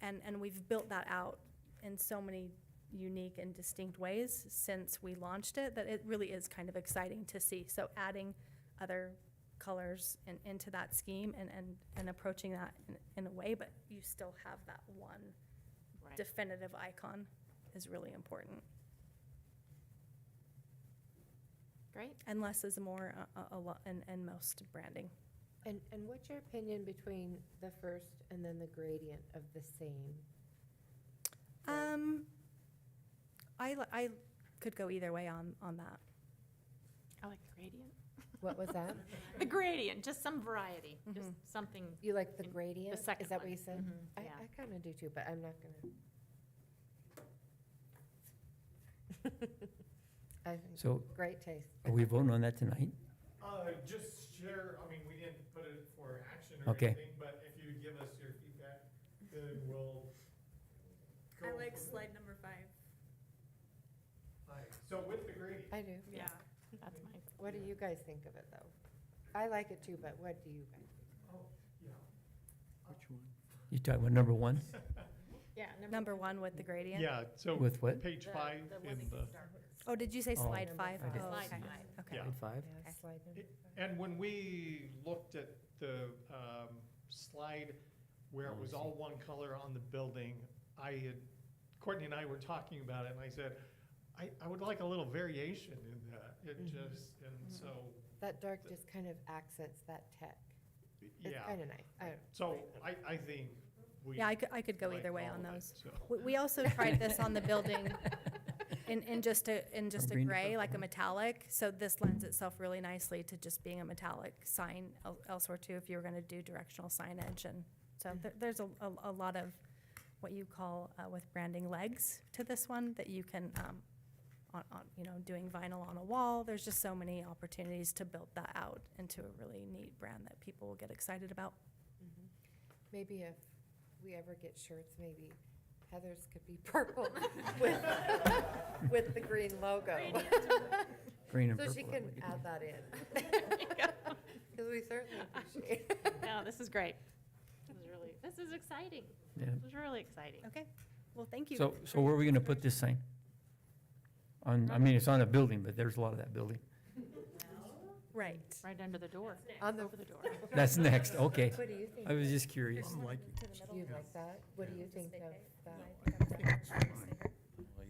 And we've built that out in so many unique and distinct ways since we launched it, that it really is kind of exciting to see. So adding other colors into that scheme and approaching that in a way, but you still have that one Right. definitive icon is really important. Great. And less is more a lot in most branding. And what's your opinion between the first and then the gradient of the same? I could go either way on that. I like the gradient. What was that? The gradient, just some variety, just Mhm. something. You like the In- gradient? the second Is that what one. you said? Mhm, yeah. I kind of do too, but I'm not gonna. I think, So great taste. are we voting on that tonight? Just share, I mean, we didn't put it for action or Okay. anything, but if you give us your feedback, then we'll. I go like from slide number 5. there. So with the gradient, I do. Yeah. That's mine. What do you guys think of it, though? I like it too, but what do you guys think? oh, yeah. Which one? You talking about number one? Yeah. Number one with the gradient? Yeah, so With what? page 5 in the. Oh, did you say Oh. slide 5? I did. Oh, Slide okay. 5. Okay. Yeah. Slide 5? Yeah, Okay. slide number It- 5. And when we looked at the slide where it Oh, I was see. all one color on the building, Courtney and I were talking about it, and I said, I would like a little variation in that. It Mhm. just, and so, That dark just kind of accents that tech. It's yeah. kind of nice. I don't know. So I think we. Yeah, I could go like either way all on of it, those. so. We also tried this on the building in just a green to gray, like a purple. metallic. So this lends itself really nicely to just being a metallic sign elsewhere too, if you were gonna do directional signage. And so there's a lot of what you call with branding legs to this one that you can, doing vinyl on a wall. There's just so many opportunities to build that out into a really neat brand that people will get excited about. Mhm. Maybe if we ever get shirts, maybe Heather's could be purple with the green logo. Green and So purple. she I can like it. add that in. Because we certainly appreciate it. No, this is great. This is exciting. Yeah. This is really exciting. Okay, well, thank you. So where are we gonna put this sign? I mean, it's on a building, but there's a lot of that building. Right. Right under the door, On the, over the door. That's next, okay. what do you think? I was just curious. I'm liking You like that? What do you think of that?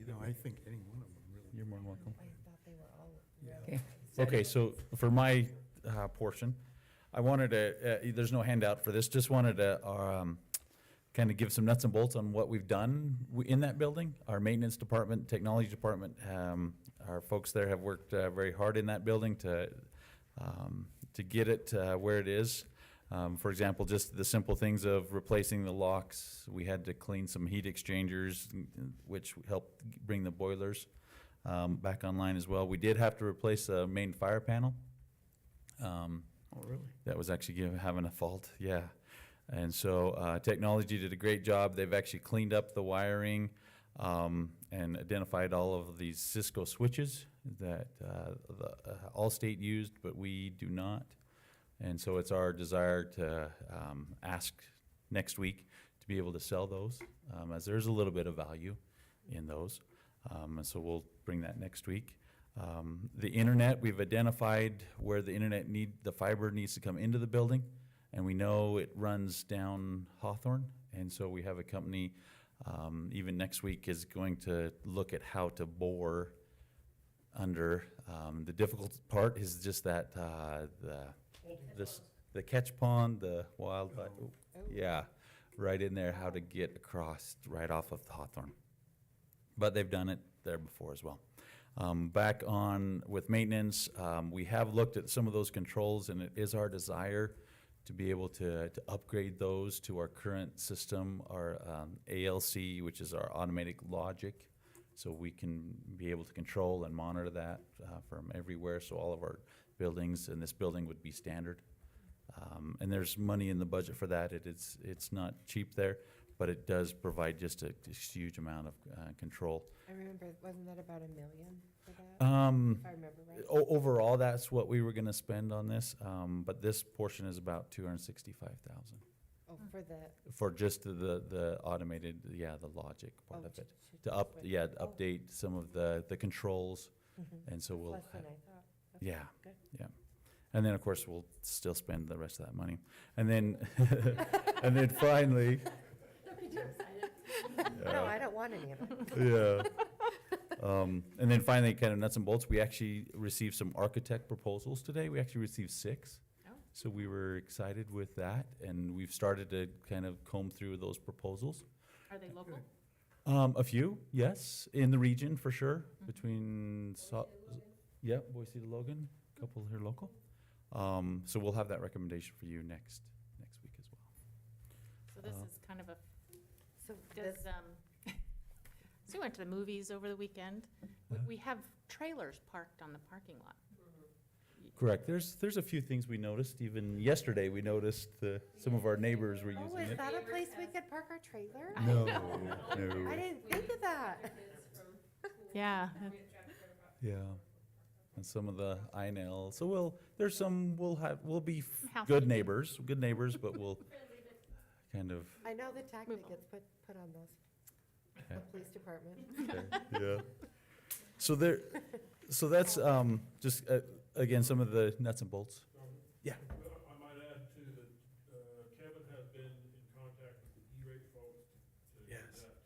No, I think any one of them really. You're more than welcome. I thought they were all. Okay. Okay, so for my portion, I wanted to, there's no handout for this, just wanted to kind of give some nuts and bolts on what we've done in that building. Our maintenance department, technology department, our folks there have worked very hard in that building to get it where it is. For example, just the simple things of replacing the locks. We had to clean some heat exchangers, which helped bring the boilers back online as well. We did have to replace the main fire panel. Oh, really? That was actually having a fault, yeah. And so technology did a great job. They've actually cleaned up the wiring and identified all of these Cisco switches that Allstate used, but we do not. And so it's our desire to ask next week to be able to sell those, as there's a little bit of value in those. And so we'll bring that next week. The internet, we've identified where the fiber needs to come into the building, and we know it runs down Hawthorne. And so we have a company, even next week, is going to look at how to bore under. The difficult part is just that the catch pond, the wildlife, yeah, right in there, how to get across right off of Hawthorne. But they've done it there before as well. Back on with maintenance, we have looked at some of those controls, and it is our desire to be able to upgrade those to our current system, our ALC, which is our automatic logic, so we can be able to control and monitor that from everywhere, so all of our buildings, and this building would be standard. And there's money in the budget for that. It's not cheap there, but it does provide just a huge amount of control. I remember, wasn't that about $1 million for that? If I remember right. Overall, that's what we were gonna spend on this, but this portion is about $265,000. Oh, for the. For just the automated, the logic part oh, of it. to switch. Oh. Update some of the controls, Mhm. and so we'll. Less than ha- I thought. Okay, Yeah, good. yeah. And then, of course, we'll still spend the rest of that money. And then, and then finally. No, I don't want any of it. Yeah. And then finally, kind of nuts and bolts, we actually received some architect proposals today. We actually received 6. Oh. So we were excited with that, and we've started to kind of comb through those proposals. Are they local? A few, yes, in the region for sure, between, Boise to Logan, a couple here local. So we'll have that recommendation for you next week as well. So this is kind of a, So does, this, so we went to the movies over the weekend. We have trailers parked on the parking lot. Correct. There's a few things we noticed. Even yesterday, we noticed some of our neighbors were oh, using is it. that a place we could park our trailer? No, I no. didn't think of that. Yeah. Yeah. And some of the INL. So we'll be Housekeeping. good neighbors, but we'll kind of, I know the tag Move that on. gets put on those, Okay. the police department. yeah. So that's, just, again, some of the nuts and bolts. Yeah. I might add too that Kevin has been in contact with the E-rate folks to get Yes. that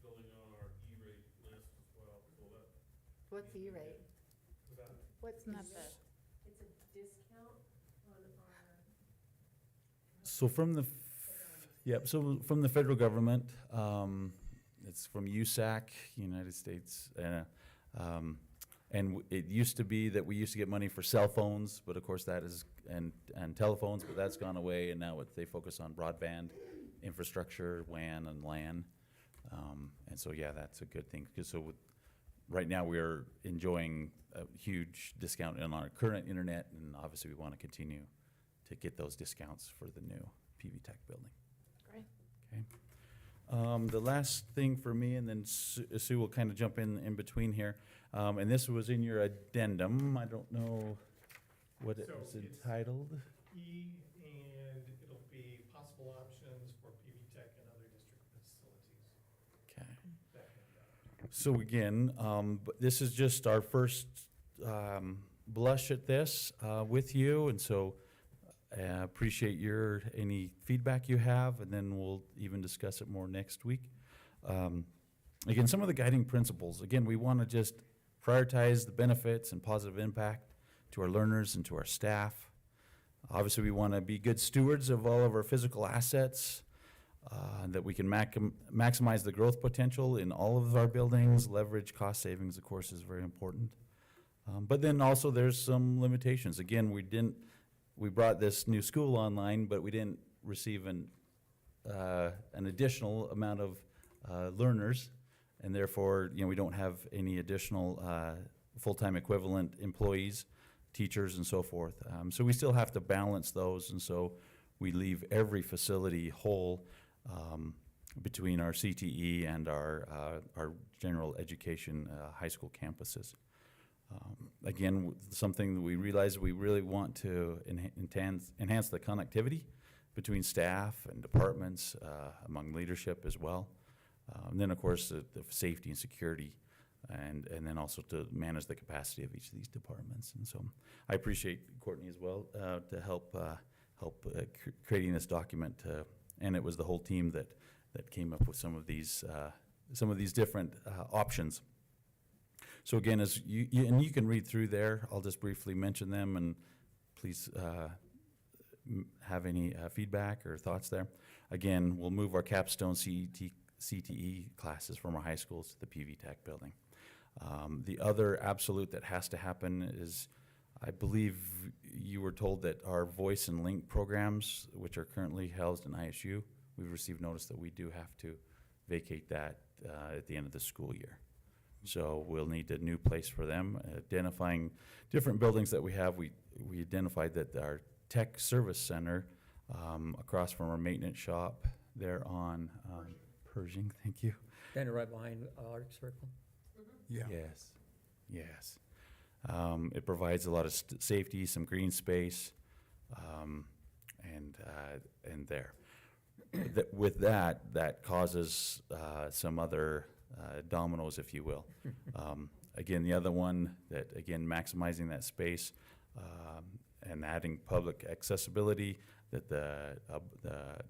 building on our E-rate list as well, so that. What's the E-rate? that- What's It's not E-rate? So from the, so from the federal government, it's from USAC, United States, and it used to be that we used to get money for cell phones, but of course that is, and telephones, but that's gone away, and now they focus on broadband infrastructure, WAN and LAN. And so, yeah, that's a good thing, because right now we're enjoying a huge discount on our current internet, and obviously we want to continue to get those discounts for the new PV Tech building. Great. Okay. The last thing for me, and then Sue will kind of jump in between here, and this was in your addendum. I don't know what it So was it's- entitled. E, and it'll be possible options for PV Tech and other district facilities. Okay. That handout. So again, but this is just our first blush at this with you, and so appreciate any feedback you have, and then we'll even discuss it more next week. Again, some of the guiding principles. Again, we want to just prioritize the benefits and positive impact to our learners and to our staff. Obviously, we want to be good stewards of all of our physical assets, that we can maximize the growth potential in all of our buildings. Leverage cost savings, of course, is very important. But then also there's some limitations. Again, we brought this new school online, but we didn't receive an additional amount of learners, and therefore, we don't have any additional full-time equivalent employees, teachers, and so forth. So we still have to balance those, and so we leave every facility whole between our CTE and our general education high school campuses. Again, something that we realize we really want to enhance the connectivity between staff and departments, among leadership as well. And then, of course, the safety and security, and then also to manage the capacity of each of these departments. And so I appreciate Courtney as well to help creating this document. And it was the whole team that came up with some of these different options. So again, as you can read through there, I'll just briefly mention them, and please have any feedback or thoughts there. Again, we'll move our capstone CTE classes from our high schools to the PV Tech building. The other absolute that has to happen is, I believe you were told that our voice and link programs, which are currently housed in ISU, we've received notice that we do have to vacate that at the end of the school year. So we'll need a new place for them. Identifying different buildings that we have, we identified that our tech service center across from our maintenance shop there on Pershing, thank you. Kind of right behind Arctic Circle. Yeah. Yes. It provides a lot of safety, some green space, and there. with that, that causes some other dominoes, if you will. Again, the other one, that again, maximizing that space and adding public accessibility, that the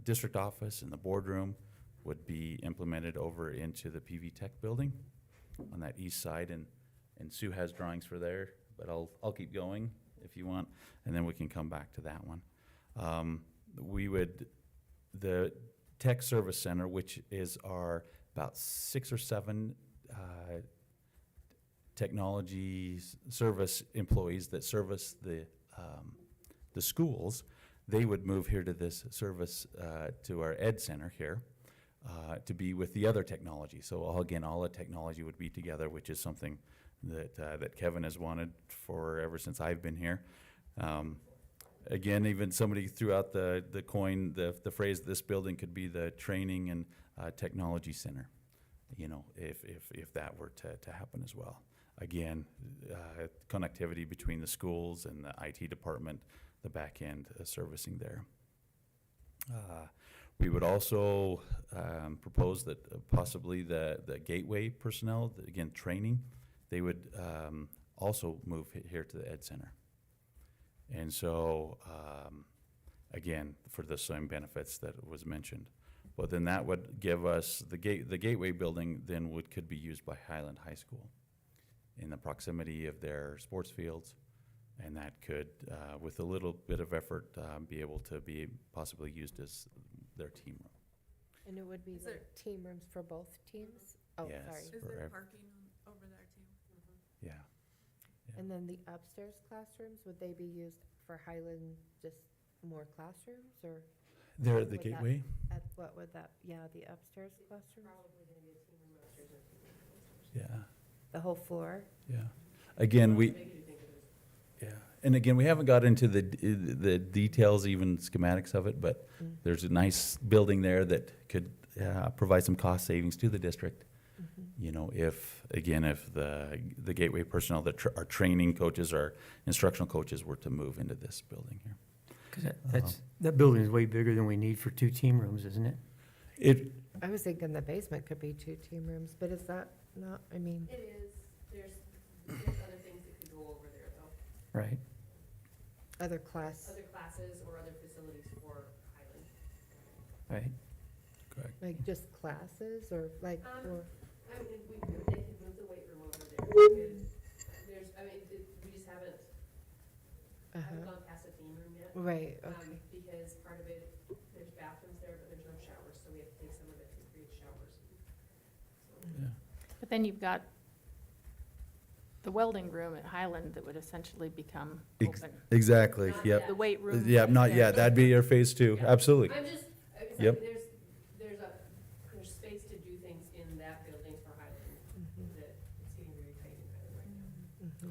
district office and the boardroom would be implemented over into the PV Tech building on that east side, and Sue has drawings for there, but I'll keep going if you want, and then we can come back to that one. The Tech Service Center, which is our about 6 or 7 technology service employees that service the schools, they would move here to this service, to our Ed Center here, to be with the other technology. So all the technology would be together, which is something that Kevin has wanted for ever since I've been here. Again, even somebody threw out the coin, the phrase, this building could be the training and technology center, you know, if that were to happen as well. Again, connectivity between the schools and the IT department, the back end servicing there. We would also propose that possibly the gateway personnel, again, training, they would also move here to the Ed Center. And so, again, for the same benefits that was mentioned. But then that would give us, the gateway building then could be used by Highland High School in the proximity of their sports fields. And that could, with a little bit of effort, be able to be possibly used as their team room. And it would be Is the there- team rooms for both teams? Oh, Yes. sorry. Is For there ev- parking over there too? Yeah. And then the upstairs classrooms, would they be used for Highland, just more classrooms, or There at the Would that- gateway? what would that, yeah, the upstairs classrooms? Yeah, The whole floor? yeah. Again, yeah, and again, we haven't got into the details, even schematics of it, but there's a nice building there that could provide some cost savings to the district. You know, if the gateway personnel that are training coaches or instructional coaches were to move into this building here. Because that building is way bigger than we need for 2 team rooms, isn't it? I was thinking the basement could be 2 team rooms, but is that not, I mean, It is, there's other things that could go over there though, Right. other class, other classes or other facilities for Highland. Right. like just classes, or like, or, I mean, they could move the weight room over there. We just haven't gone past the team room yet. right, okay. Because part of it, there's bathrooms there, but there's no showers, so we have to take some of it to create showers. But then you've got the welding room at Highland that would essentially become open. Exactly, Not yep. yet. The weight room. Yeah, not yet, that'd be your phase 2, absolutely. I'm just, it's Yep. like, there's space to do things in that building for Highland that it's getting very tight in Highland right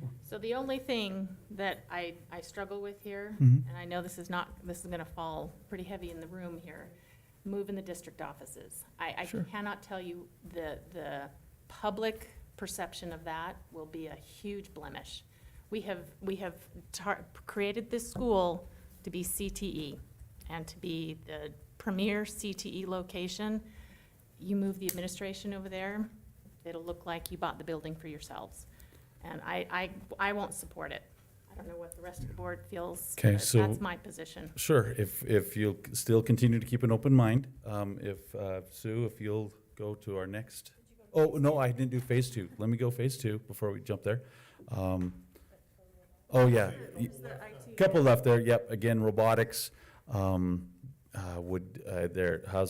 now. So the only thing that I struggle with here, Mhm. and I know this is gonna fall pretty heavy in the room here, moving the district offices. I Sure. cannot tell you, the public perception of that will be a huge blemish. We have created this school to be CTE and to be the premier CTE location. You move the administration over there, it'll look like you bought the building for yourselves. And I won't support it. I don't know what the rest of the board feels, Okay, but so- that's my position. Sure, if you'll still continue to keep an open mind, Sue, if you'll go to our next, oh, no, I didn't do phase 2. Let me go phase 2 before we jump there. Oh, yeah, Is the IT? couple left there, yep, again, robotics, how's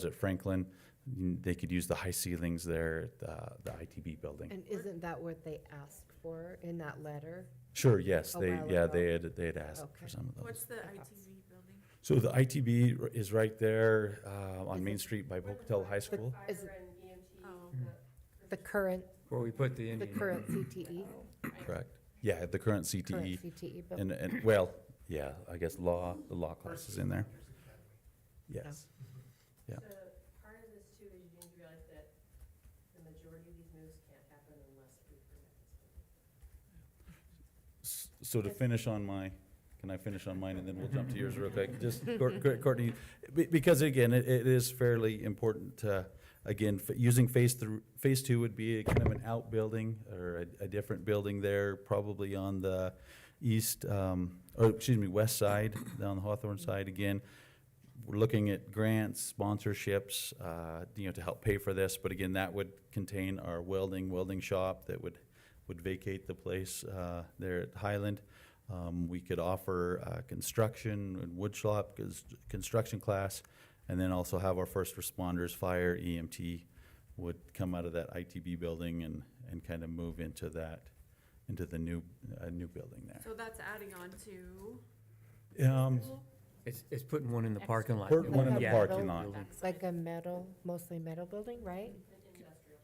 it, Franklin? They could use the high ceilings there at the ITB building. And isn't that what they asked for in that letter? Sure, yes, A while they ago. had asked for Okay. some of those. What's the ITV building? So the ITB is right there on Main Street by Pocatello High School. Is it Oh. the current, Where we put the the Indian. current CTE? Correct. Yeah, the current CTE. Current CTE building? And, well, yeah, I guess the law class is in there. Yes. Yeah. So part of this too is you need to realize that the majority of these moves can't happen unless we permit this. So to finish on my can I finish on mine and then we'll jump to yours real quick? Just, Courtney, because again, it is fairly important, again, using phase 2 would be a kind of an outbuilding or a different building there, probably on the west side, down the Hawthorne side again. We're looking at grants, sponsorships, to help pay for this, but again, that would contain our welding shop that would vacate the place there at Highland. We could offer construction and wood shop, construction class, and then also have our first responders, fire, EMT, would come out of that ITB building and kind of move into the new building there. So that's adding on to. Um, It's putting one in the parking lot. Put one in the Yeah. parking lot. Like a mostly metal building, right?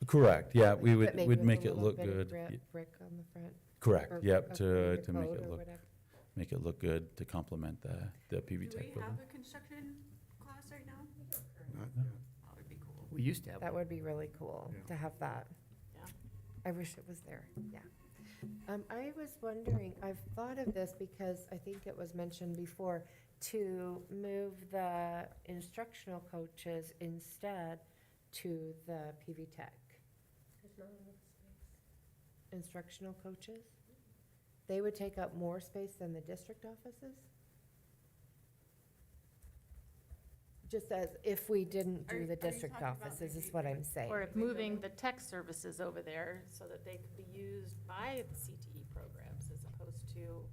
Correct, yeah, But we'd maybe with a make it little look bit of good. Brick on the front. Correct, or yep, a to painted make coat it or look, whatever. make it look good, to complement the PV Do Tech we building. have a construction class right now? Not yet. That would be cool. We used to have That one. would be really cool Yeah. to have that. Yeah. I wish it was there, yeah. I was wondering, I've thought of this because I think it was mentioned before, to move the instructional coaches instead to the PV Tech. Instructional coaches? They would take up more space than the district offices? Just as if we didn't Are do the you district talking about offices, the is what I'm saying. Or if moving the tech services over there so that they could be used by the CTE programs as opposed to,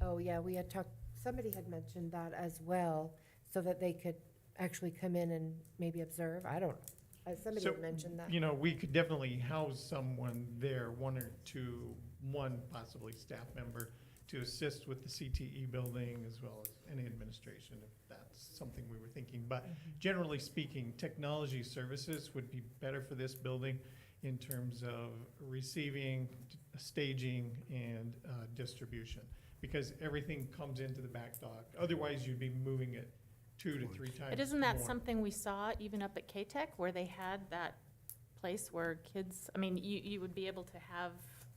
Oh, yeah, we had talked, somebody had mentioned that as well, so that they could actually come in and maybe observe, I don't know. Somebody So, had mentioned that. we could definitely house someone there, one possibly staff member, to assist with the CTE building as well as any administration, if that's something we were thinking. But generally speaking, technology services would be better for this building in terms of receiving, staging, and distribution, because everything comes into the back dock. Otherwise, you'd be moving it 2 to 3 times but isn't that more. something we saw even up at K-Tech where they had that place where kids, I mean, you would be able to have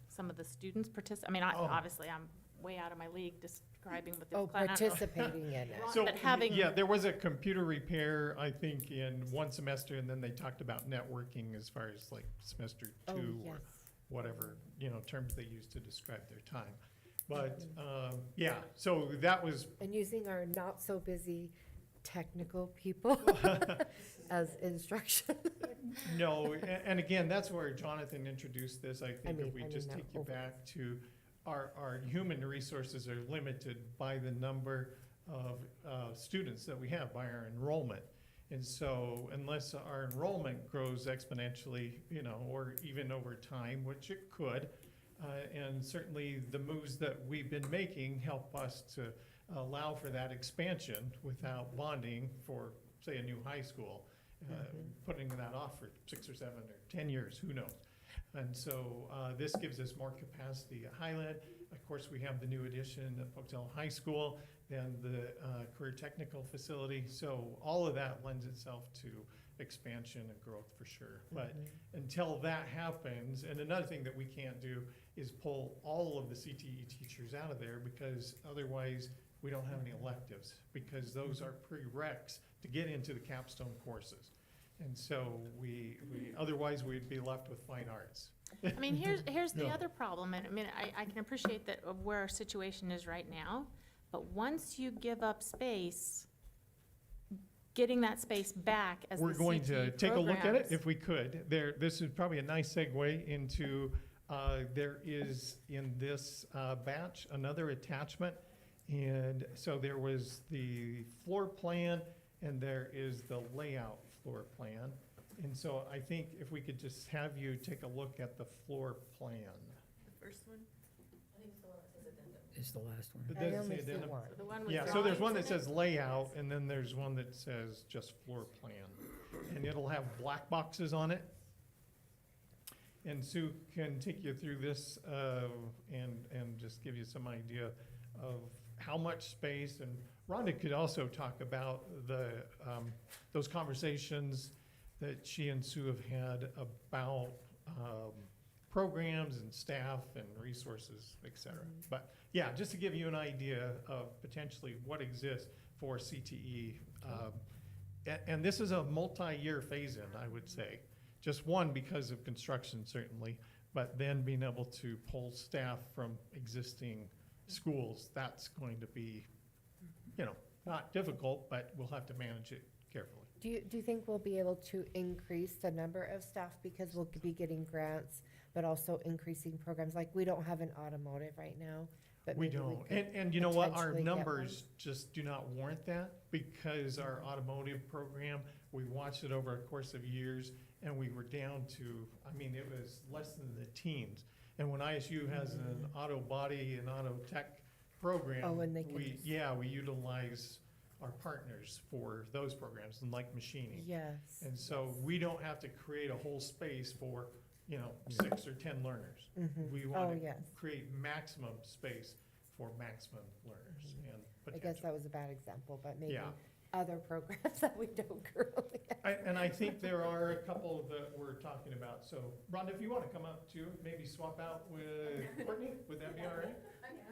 some of the students participate, Oh. obviously, I'm way out of my league describing what this. Oh, plan- I don't know. participating in it. So, But having- yeah, there was a computer repair, I think, in one semester, and then they talked about networking as far as like semester 2 Oh, or yes. whatever, terms they use to describe their time. But, yeah, so that was, And using our not-so-busy technical people as instruction. no, and again, that's where Jonathan introduced this. I think if we just that take you over. back to our human resources are limited by the number of students that we have, by our enrollment. And so unless our enrollment grows exponentially, or even over time, which it could, and certainly the moves that we've been making help us to allow for that expansion without bonding for, say, a new high school, putting that off for 6 or 7 or 10 years, who knows? And so this gives us more capacity at Highland. Of course, we have the new addition at Pocatello High School, then the career technical facility. So all of that lends itself to expansion and growth for sure. But until that happens, and another thing that we can't do is pull all of the CTE teachers out of there, because otherwise we don't have any electives, because those are prereqs to get into the capstone courses. And so otherwise we'd be left with fine arts. I mean, here's the Yeah. other problem, and I mean, I can appreciate that of where our situation is right now, but once you give up space, getting that space back as the We're going to CTE take a look at it programs- if we could. This is probably a nice segue into, there is in this batch another attachment. And so there was the floor plan and there is the layout floor plan. And so I think if we could just have you take a look at the floor plan. The first one? It's the last one. It I doesn't only say see addendum. one. The one with Yeah, so there's drawings one in that it? says layout, and then there's one that says just floor plan. And it'll have black boxes on it. And Sue can take you through this, and just give you some idea of how much space. And Rhonda could also talk about those conversations that she and Sue have had about, programs and staff and resources, et cetera. But yeah, just to give you an idea of potentially what exists for CTE. And this is a multi-year phase-in, I would say. Just one, because of construction certainly, but then being able to pull staff from existing schools, that's going to be, not difficult, but we'll have to manage it carefully. Do you think we'll be able to increase the number of staff because we'll be getting grants, but also increasing programs? Like, we don't have an automotive right now, but We maybe don't, could and you know what, our potentially get numbers just do not warrant that, because our automotive program, we watched it over a course of years, and we were down to, it was less than the teens. And when ISU has an auto body and auto tech program, Oh, and they can we just- utilize our partners for those programs, and like machining. Yes. And so we don't have to create a whole space for, 6 or 10 learners. Mhm. We Oh, want to yes. create maximum space for maximum learners and I guess potential. that was a bad example, but maybe Yeah. other programs that we don't currently have. And I think there are a couple that we're talking about. So Rhonda, if you want to come up too, maybe swap out with Courtney, would that be all right?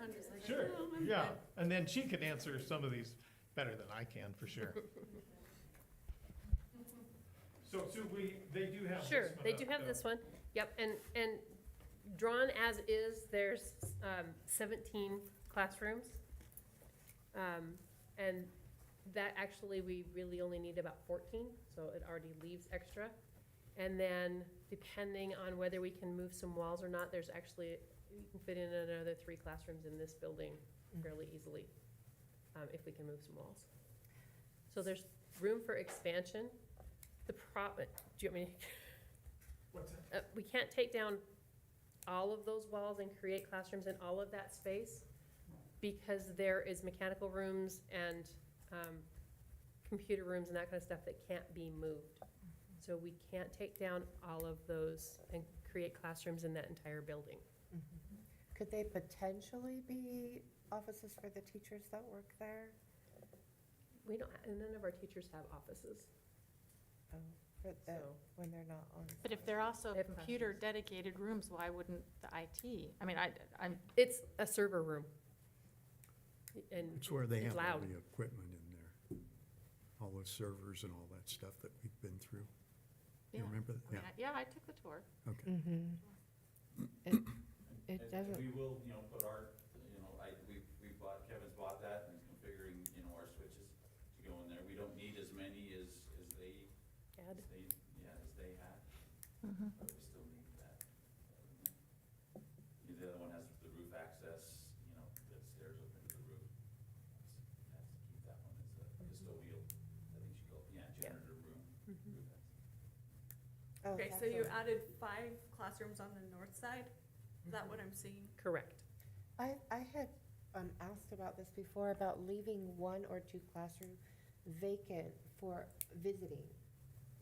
I'm just like, Sure, "No, I'm yeah. good." And then she could answer some of these better than I can, for sure. So Sue, they do have this Sure, one they up, do have though. this one, yep, and drawn as is, there's 17 classrooms. And that actually, we really only need about 14, so it already leaves extra. And then depending on whether we can move some walls or not, there's actually, you can fit in another 3 classrooms in this building fairly easily, if we can move some walls. So there's room for expansion. The do you want me to? What's that? We can't take down all of those walls and create classrooms in all of that space because there is mechanical rooms and computer rooms and that kind of stuff that can't be moved. So we can't take down all of those and create classrooms in that entire building. Could they potentially be offices for the teachers that work there? We don't, none of our teachers have offices. Oh, for the, So- when they're not on. But if they're also They have computer dedicated rooms, why wouldn't the IT? I'm, It's a server room. And It's where they it's have all loud. the equipment in there. All those servers and all that stuff that we've been through. You Yeah. remember? I mean, I took the tour. Okay. It And doesn't, we will, put our, Kevin's bought that and is configuring, our switches to go in there. We don't need as many as they, Add. as they had, but we still need that. The other one has the roof access, that stairs up into the roof. Has to keep that one as a custodial, I think she called, janitor room. Roof access. oh, Okay, that's so you a- added 5 classrooms on the north side? Is that what I'm seeing? Correct. I had asked about this before, about leaving 1 or 2 classrooms vacant for visiting,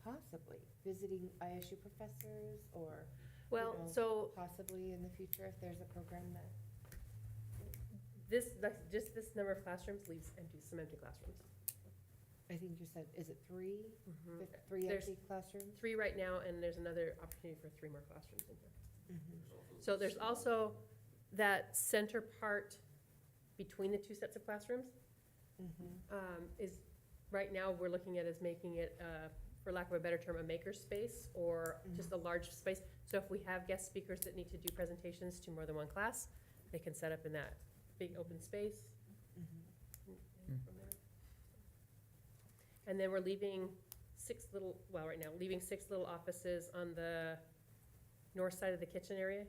possibly visiting ISU professors or, Well, know, so possibly in the future if there's a program that. just this number of classrooms leaves some empty classrooms. I think you said, is it 3? Mhm. The 3 There's empty classrooms? 3 right now, and there's another opportunity for 3 more classrooms in here. Mhm. So there's also that center part between the 2 sets of classrooms Mhm. is, right now, we're looking at as making it, for lack of a better term, a maker space or just a large space. So if we have guest speakers that need to do presentations to more than 1 class, they can set up in that big open space. Mhm. and from there. And then we're leaving 6 little, well, right now, leaving 6 little offices on the north side of the kitchen area.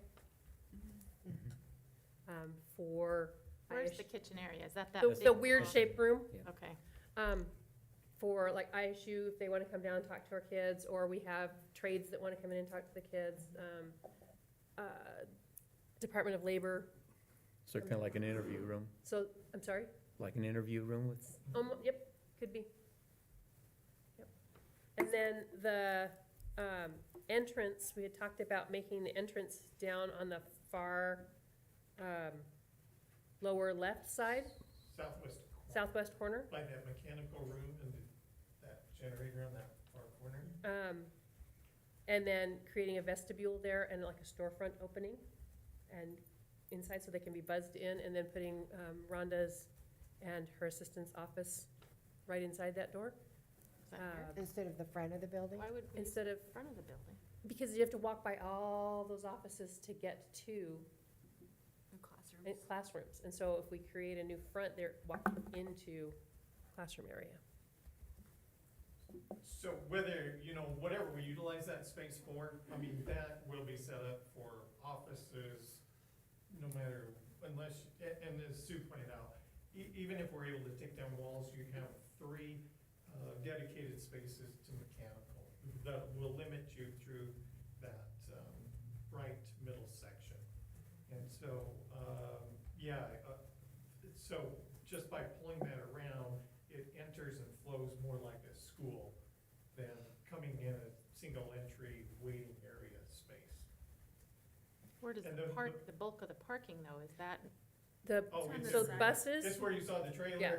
For. Where's the kitchen area? Is that The big weird room? shaped room. Okay. For like ISU, if they want to come down and talk to our kids, or we have trades that want to come in and talk to the kids. Department of Labor, So kind of like an interview room, so, I'm sorry? like an interview room with, Yep, could be. Yep. And then the entrance, we had talked about making the entrance down on the far lower left side, southwest corner. By that mechanical room and that generator on that far corner. And then creating a vestibule there and like a storefront opening and inside so they can be buzzed in, and then putting Rhonda's and her assistant's office right inside that door. Is that weird? Instead of the front of the building? Why would we, Instead of, front of the building? because you have to walk by all those offices to get to classrooms. And so if we create a new front, they're walking into classroom area. So whether, whatever we utilize that space for, I mean, that will be set up for offices, no matter, unless, and as Sue pointed out, even if we're able to take down walls, you have 3 dedicated spaces to mechanical. That will limit you through that right middle section. And so, so just by pulling that around, it enters and flows more like a school than coming in a single entry waiting area space. Where does And the the- the bulk of the parking though, is that, Oh, on it's the So side. buses, This where you saw the trailer? Yeah.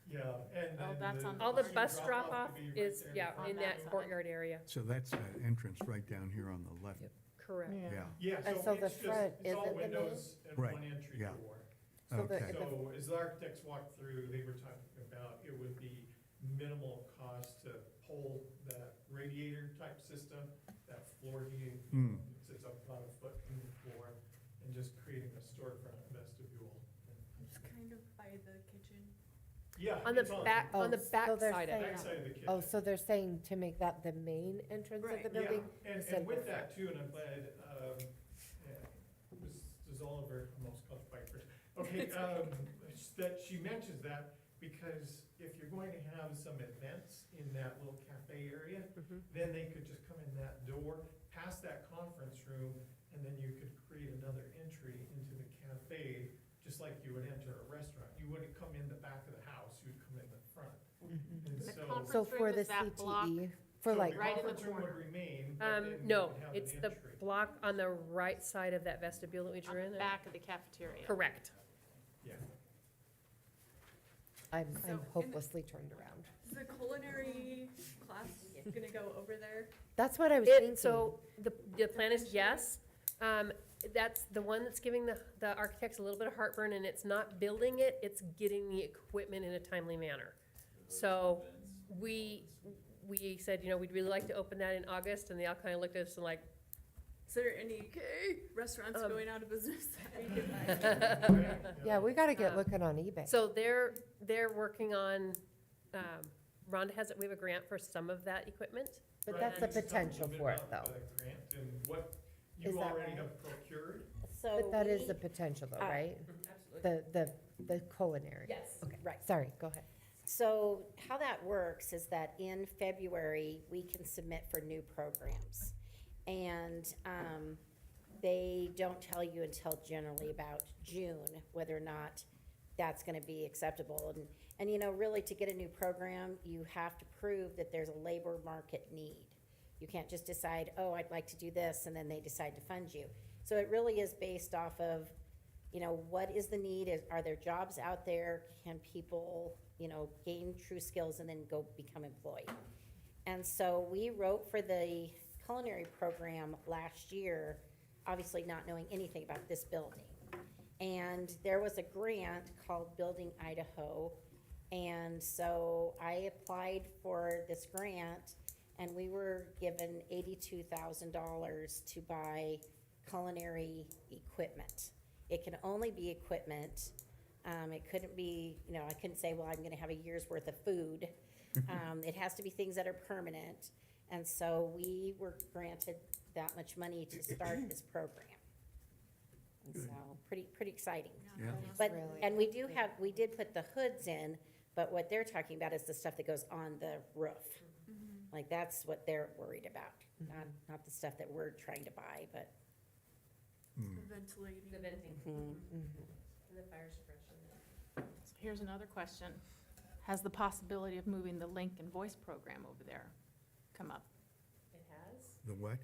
Yeah, and Oh, then that's on the all the Bus bus drop-off drop-off could be right is, there in yeah, front. in On that that side. courtyard area. So that's that entrance right down here on the left. Yep. Correct. Yeah. Yeah, And so so the it's just, front it's all isn't the main? windows and Right, one entry yeah. door. So the- Okay. So as the architects walked through, they were talking about it would be minimal cost to pull that radiator type system, that floor heating, Hmm. sits up about a foot from the floor, and just creating a storefront vestibule. It's kind of by the kitchen. Yeah. On the it's back, on the Oh, so back they're side of saying- it. Backside of the kitchen. Oh, so they're saying to make that the main entrance of the Right. building? Yeah, instead and of with the that too, and I'm glad, Mrs. Oliver, almost called by first, okay, that she mentions that, because if you're going to have some events in that little cafe area, Mhm. then they could just come in that door, past that conference room, and then you could create another entry into the cafe, just like you would enter a restaurant. You wouldn't come in the back of the house, you'd come in the front. Mhm. And The so. conference So room for is the that block? CTE, for so like, the Right in the conference room would corner. remain, but then you No, would have it's an the entry. block on the right side of that vestibule that we On drew in the there. back of the cafeteria? Correct. Yeah. I'm So, in the- hopelessly turned around. Is the culinary class gonna go over there? That's what I was thinking. So the plan is yes. That's the one that's giving the architects a little bit of heartburn, and it's not building it, it's getting the equipment in a timely manner. So we said, we'd really like to open that in August, and they all kind of looked at us and like, Is there any restaurants Um, going out of business that we could buy? Yeah, we gotta get Um, looking on eBay. so they're working on, Rhonda we have a grant for some of that equipment. But Right, that's can the you just talk a potential little for bit it, though. about the grant and what Is you that already right? have procured? So But that is we- the potential though, uh, right? Absolutely. The culinary. Yes. Okay, right, sorry, go ahead. So how that works is that in February, we can submit for new programs. And they don't tell you until generally about June whether or not that's gonna be acceptable. And really to get a new program, you have to prove that there's a labor market need. You can't just decide, oh, I'd like to do this, and then they decide to fund you. So it really is based off of, what is the need? Are there jobs out there? Can people, gain true skills and then go become employed? And so we wrote for the culinary program last year, obviously not knowing anything about this building. And there was a grant called Building Idaho. And so I applied for this grant, and we were given $82,000 to buy culinary equipment. It can only be equipment. It couldn't be, I couldn't say, well, I'm gonna have a year's worth of food. It has to be things that are permanent. And so we were granted that much money to start this program. And so, pretty exciting. Yeah. But, Really and we did put the hoods in, but what they're talking about is the stuff that goes on the roof. Like, that's what they're worried about, not the stuff that we're trying to buy, but. Ventilating. The venting Mm-hmm. and the fire suppression. So here's another question. Has the possibility of moving the Link and Voice program over there come up? It has. The what?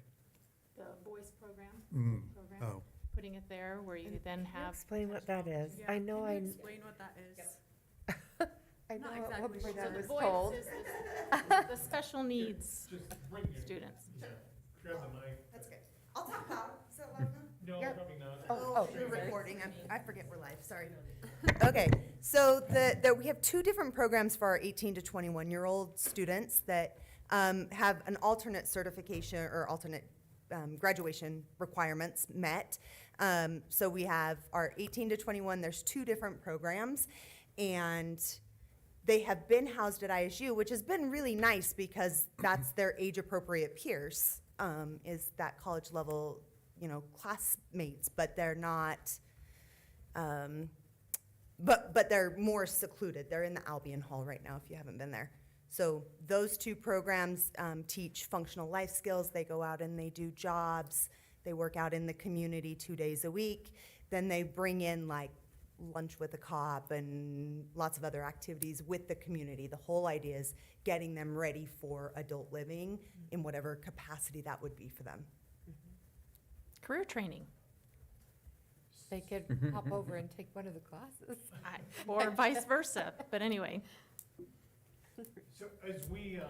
The voice program, program, Oh, putting it there where you then have, Explain what that is. Yeah, I know, can you explain what that is? I know Not what exactly what sure. I so the was voice told. is the special needs Just bring your. students. Yeah. grab the mic. That's good. I'll talk loud. Is that loud enough? No, You're- probably not. Oh, you're recording. I forget we're live, sorry. Okay, so we have two different programs for our 18 to 21-year-old students that have an alternate certification or alternate graduation requirements met. So we have our 18 to 21, there's two different programs, and they have been housed at ISU, which has been really nice because that's their age-appropriate peers, is that college level, classmates, but they're not, but they're more secluded. They're in the Albion Hall right now, if you haven't been there. So those two programs teach functional life skills. They go out and they do jobs. They work out in the community 2 days a week. Then they bring in like lunch with a cop and lots of other activities with the community. The whole idea is getting them ready for adult living in whatever capacity that would be for them. Career training, They could hop over and take one of the classes. or vice versa, but anyway. So as we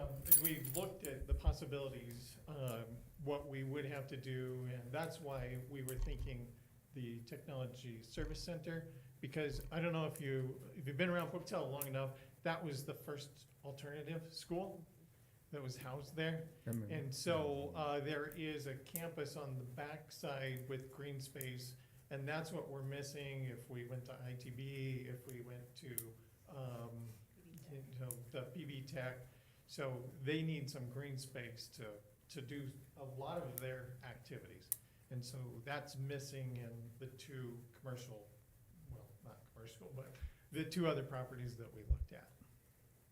looked at the possibilities, what we would have to do, and that's why we were thinking the Technology Service Center, because I don't know if you've been around Pocatello long enough, that was the first alternative school that was housed there. And so there is a campus on the backside with green space, and that's what we're missing if we went to ITB, if we went to the PB Tech. So they need some green space to do a lot of their activities. And so that's missing in the two commercial, well, not commercial, but the two other properties that we looked at.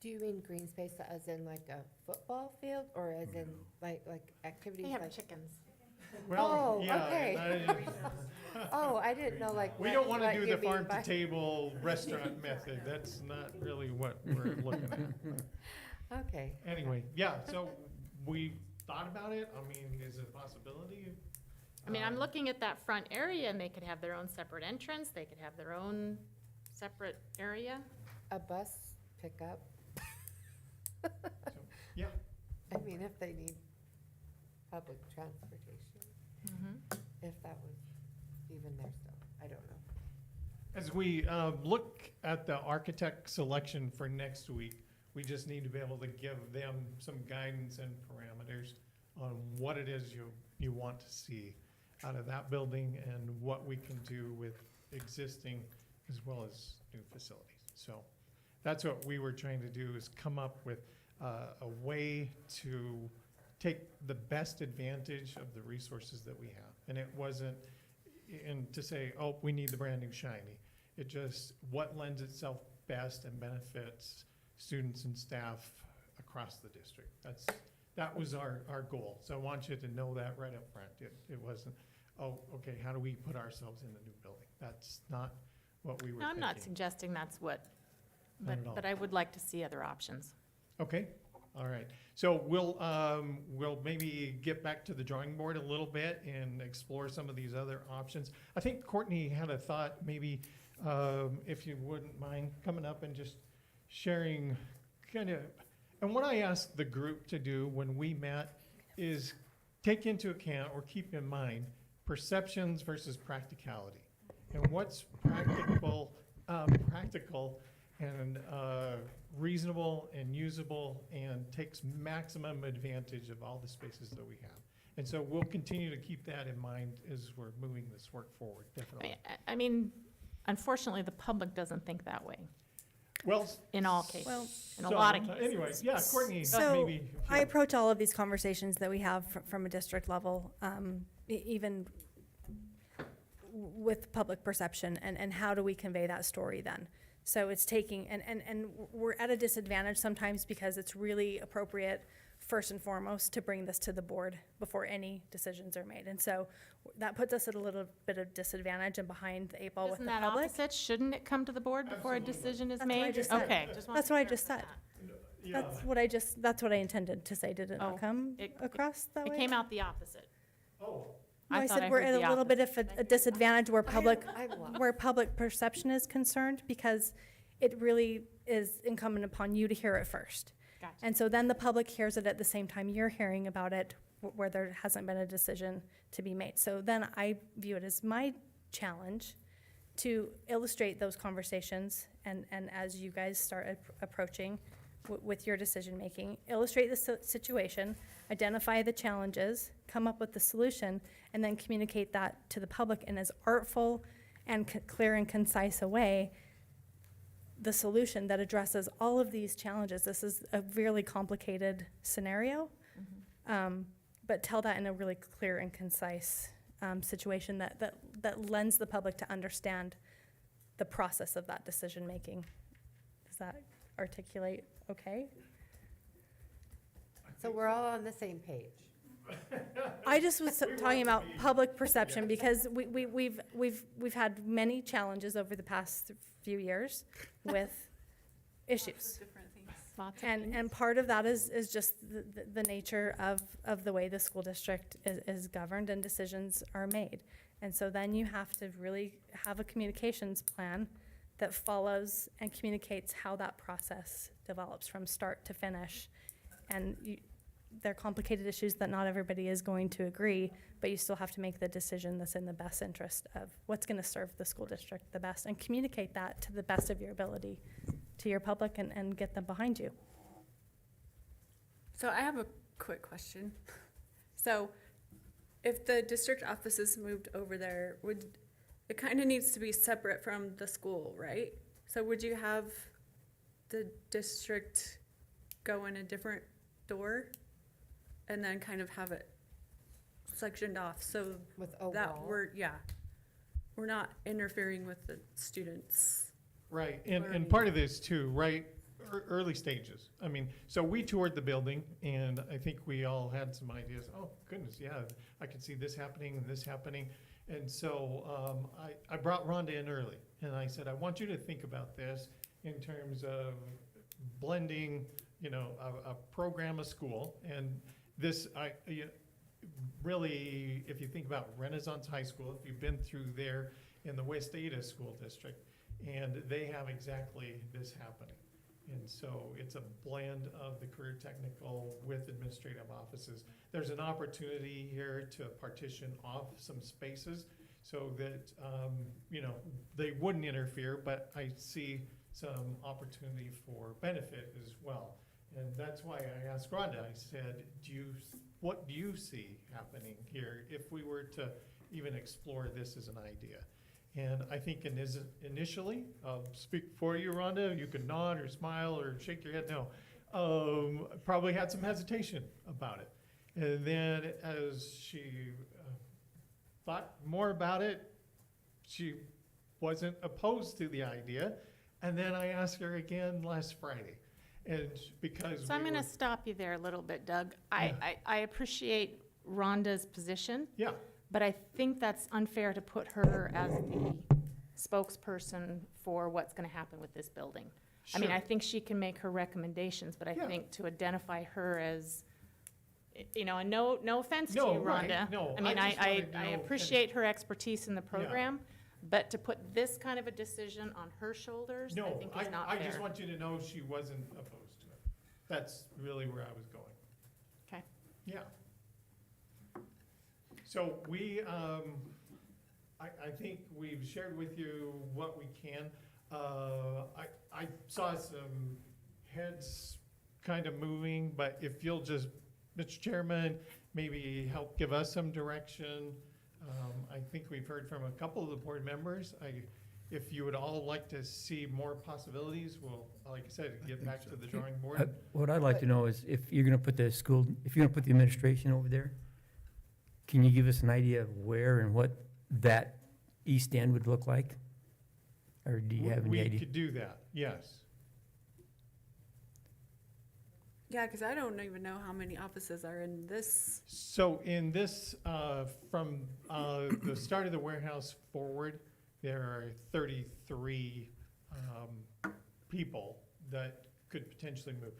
Do you mean green space as in like a football field or as in like activities? They have like- chickens. Well, Oh, yeah, okay. that- I didn't know like. We what- don't want to what do you the mean by- farm-to-table restaurant method. That's not really what we're looking at. Okay. Anyway, yeah, so we thought about it. I mean, is it a possibility? I mean, I'm looking at that front area, and they could have their own separate entrance, they could have their own separate area. A bus pickup. Yeah, I mean, if they need public transportation, if that was even there still, I don't know. as we look at the architect selection for next week, we just need to be able to give them some guidance and parameters on what it is you want to see out of that building and what we can do with existing as well as new facilities. So that's what we were trying to do, is come up with a way to take the best advantage of the resources that we have. And it wasn't, and to say, oh, we need the brand new shiny. It just, what lends itself best and benefits students and staff across the district. That was our goal. So I want you to know that right up front. It wasn't, oh, okay, how do we put ourselves in the new building? That's not what we were No, I'm thinking. not suggesting that's what, Not at all. but I would like to see other options. Okay, all right. So we'll maybe get back to the drawing board a little bit and explore some of these other options. I think Courtney had a thought, maybe if you wouldn't mind coming up and just sharing kind of, and what I asked the group to do when we met is take into account or keep in mind perceptions versus practicality. And what's practical and reasonable and usable and takes maximum advantage of all the spaces that we have. And so we'll continue to keep that in mind as we're moving this work forward, definitely. I mean, unfortunately, the public doesn't think that way Well, in all cases, Well, in a lot of so, cases. Anyway, yeah, Courtney, So, maybe. if you- I approach all of these conversations that we have from a district level, even with public perception, and how do we convey that story then? So it's taking, and we're at a disadvantage sometimes because it's really appropriate, first and foremost, to bring this to the board before any decisions are made. And so that puts us at a little bit of disadvantage and behind the eight ball with Isn't the that public. opposite? Shouldn't it come to the board before a Absolutely. decision is That's what I made? just said. Okay, just wanted That's to what I just clarify said. that. Yeah. That's what I intended to say. Did it Oh, not come it- across that way? It came out the opposite. Oh, No, I thought said we're heard at the a little bit of opposite. a disadvantage where public, I'm lost. where public perception is concerned, because it really is incumbent upon you to hear it first. Gotcha. And so then the public hears it at the same time you're hearing about it where there hasn't been a decision to be made. So then I view it as my challenge to illustrate those conversations, and as you guys start approaching with your decision-making, illustrate the situation, identify the challenges, come up with the solution, and then communicate that to the public in as artful and clear and concise a way, the solution that addresses all of these challenges. This is a really complicated scenario, but tell that in a really clear and concise situation that lends the public to understand the process of that decision-making. Does that articulate okay? So we're all on the same page. I just was talking about public perception because we've had many challenges over the past few years with issues. And part of that is just the nature of the way the school district is governed and decisions are made. And so then you have to really have a communications plan that follows and communicates how that process develops from start to finish. And they're complicated issues that not everybody is going to agree, but you still have to make the decision that's in the best interest of what's going to serve the school district the best, and communicate that to the best of your ability to your public and get them behind you. So I have a quick question. So if the district offices moved over there, it kind of needs to be separate from the school, right? So would you have the district go in a different door and then kind of have it sectioned off so With a that wall? we're not interfering with the students? Right, and learning. part of this too, right, early stages. I mean, so we toured the building, and I think we all had some ideas. Oh, goodness, yeah, I could see this happening and this happening. And so I brought Rhonda in early, and I said, I want you to think about this in terms of blending, a program, a school, and this, really, if you think about Renaissance High School, if you've been through there in the West Ada School District, and they have exactly this happening. And so it's a blend of the career technical with administrative offices. There's an opportunity here to partition off some spaces so that, they wouldn't interfere, but I see some opportunity for benefit as well. And that's why I asked Rhonda, I said, what do you see happening here if we were to even explore this as an idea? And I think initially, I'll speak for you, Rhonda, you can nod or smile or shake your head no, probably had some hesitation about it. And then as she thought more about it, she wasn't opposed to the idea. And then I asked her again last Friday. And because So I'm going to stop you there a little bit, Doug. I appreciate Rhonda's position. Yeah. But I think that's unfair to put her as the spokesperson for what's going to happen with this building. I mean, Sure. I think she can make her recommendations, but I Yeah. think to identify her as, and no offense to No, you, right, Rhonda. no, I mean, I just wanted to I know, appreciate her expertise in the program, but to put this kind of a decision on her shoulders, I No, think is not I fair. just want you to know she wasn't opposed to it. That's really where I was going. Okay. Yeah. So we, I think we've shared with you what we can. I saw some heads kind of moving, but if you'll just, Mr. Chairman, maybe help give us some direction. I think we've heard from a couple of the board members. If you would all like to see more possibilities, we'll, like I said, get back to the drawing board. What I'd like to know is if you're gonna put the school, if you're gonna put the administration over there, can you give us an idea of where and what that east end would look like? Or do you have any We idea? could do that, yes. Yeah, because I don't even know how many offices are in this. So in this, from the start of the warehouse forward, there are 33 people that could potentially move.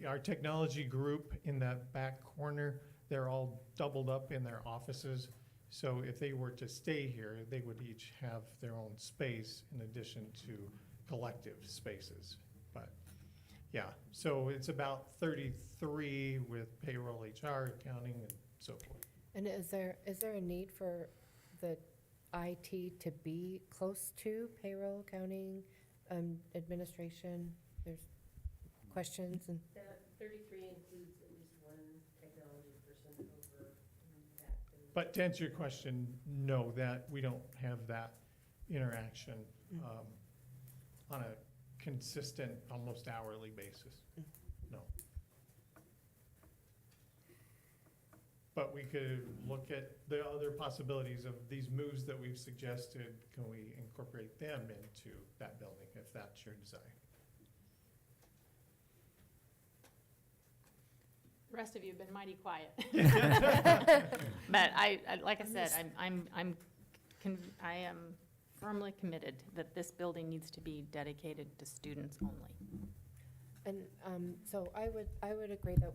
Our technology group in that back corner, they're all doubled up in their offices. So if they were to stay here, they would each have their own space in addition to collective spaces. But Yeah, so it's about 33 with payroll, HR, accounting, and so forth. And is there a need for the IT to be close to payroll, accounting, administration? There's questions and, That 33 includes at least one technology person over that. But to answer your question, no, that, we don't have that interaction on a consistent, almost hourly basis. No. But we could look at the other possibilities of these moves that we've suggested. Can we incorporate them into that building if that's your desire? The rest of you have been mighty quiet. But like I said, I am firmly committed that this building needs to be dedicated to students only. and, so I would agree that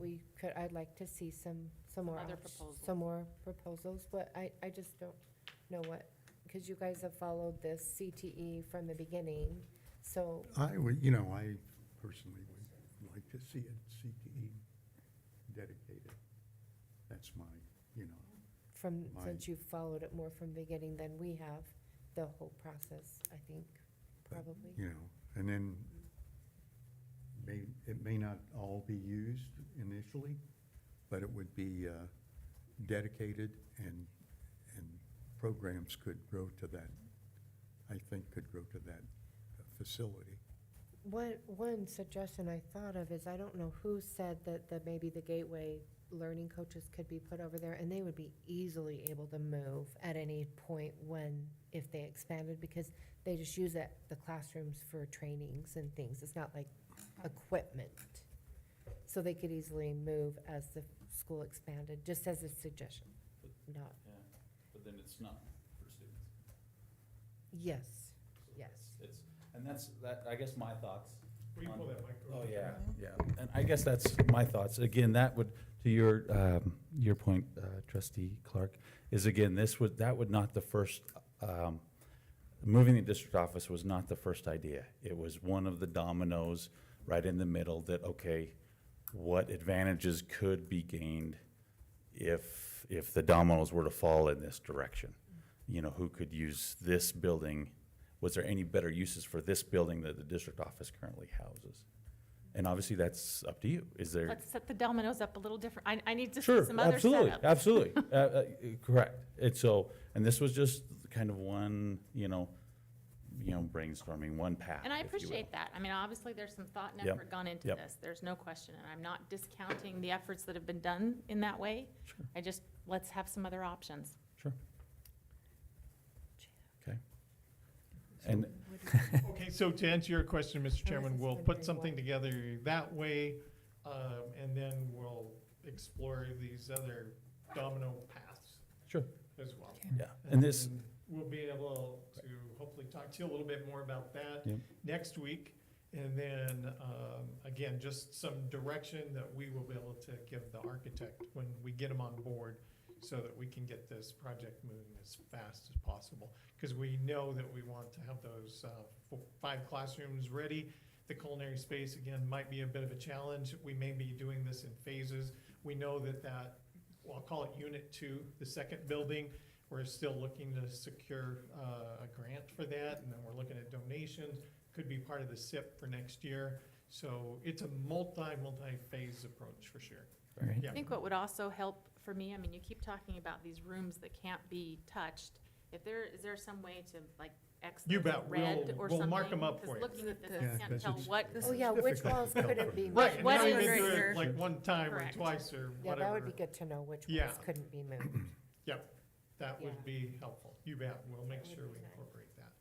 I'd like to see some more, Other proposals. some more proposals, but I just don't know what, because you guys have followed this CTE from the beginning, so, I personally would like to see a CTE dedicated. That's my, Mine. since you've followed it more from the beginning than we have, the whole process, I think, probably. And then it may not all be used initially, but it would be dedicated and programs could grow to that, I think could grow to that facility. One suggestion I thought of is, I don't know who said that maybe the Gateway learning coaches could be put over there, and they would be easily able to move at any point if they expanded, because they just use the classrooms for trainings and things. It's not like equipment. So they could easily move as the school expanded, just as a suggestion, not, Yeah, but then it's not for students. yes, So yes. I guess my thoughts. Will you pull that mic over? Oh, yeah. And I guess that's my thoughts. Again, that would, to your point, trustee Clark, is again, that would not the first, moving the district office was not the first idea. It was one of the dominoes right in the middle that, okay, what advantages could be gained if the dominoes were to fall in this direction? Who could use this building? Was there any better uses for this building that the district office currently houses? And obviously, that's up to you. Is there? Let's set the dominoes up a little different. I need to see Sure, some other absolutely, setups. absolutely. Correct. And this was just kind of one, brainstorming, one path. And I if you will. appreciate that. I mean, obviously, there's some thought and Yep, effort gone into yep. this. There's no question, and I'm not discounting the efforts that have been done in that way. Sure. Let's have some other options. Sure. Okay. And Okay, so to answer your question, Mr. Chairman, just we'll wondering put something what- together that way, and then we'll explore these other domino paths Sure. as well. Yeah, and this, then we'll be able to hopefully talk to you a little bit more about that Yep. next week. And then, again, just some direction that we will be able to give the architect when we get him on board, so that we can get this project moving as fast as possible. Because we know that we want to have those 5 classrooms ready. The culinary space, again, might be a bit of a challenge. We may be doing this in phases. We know that, well, I'll call it Unit 2, the second building, we're still looking to secure a grant for that, and then we're looking at donations. Could be part of the SIP for next year. So it's a multi-phase approach for sure. Right. Yeah. I think what would also help for me, you keep talking about these rooms that can't be touched. Is there some way to X You those bet. red or something? We'll mark 'em up for you. Because looking at this, Yeah, I can't 'cause tell it's- what. Oh, yeah, which walls couldn't be moved? Right, and What now we is- can do Right it here. like one time or Correct. twice or Yeah, whatever. that would be good to know which Yeah. walls couldn't be moved. Yep, that Yeah. would be helpful. You bet. We'll make That would sure be we nice. incorporate that.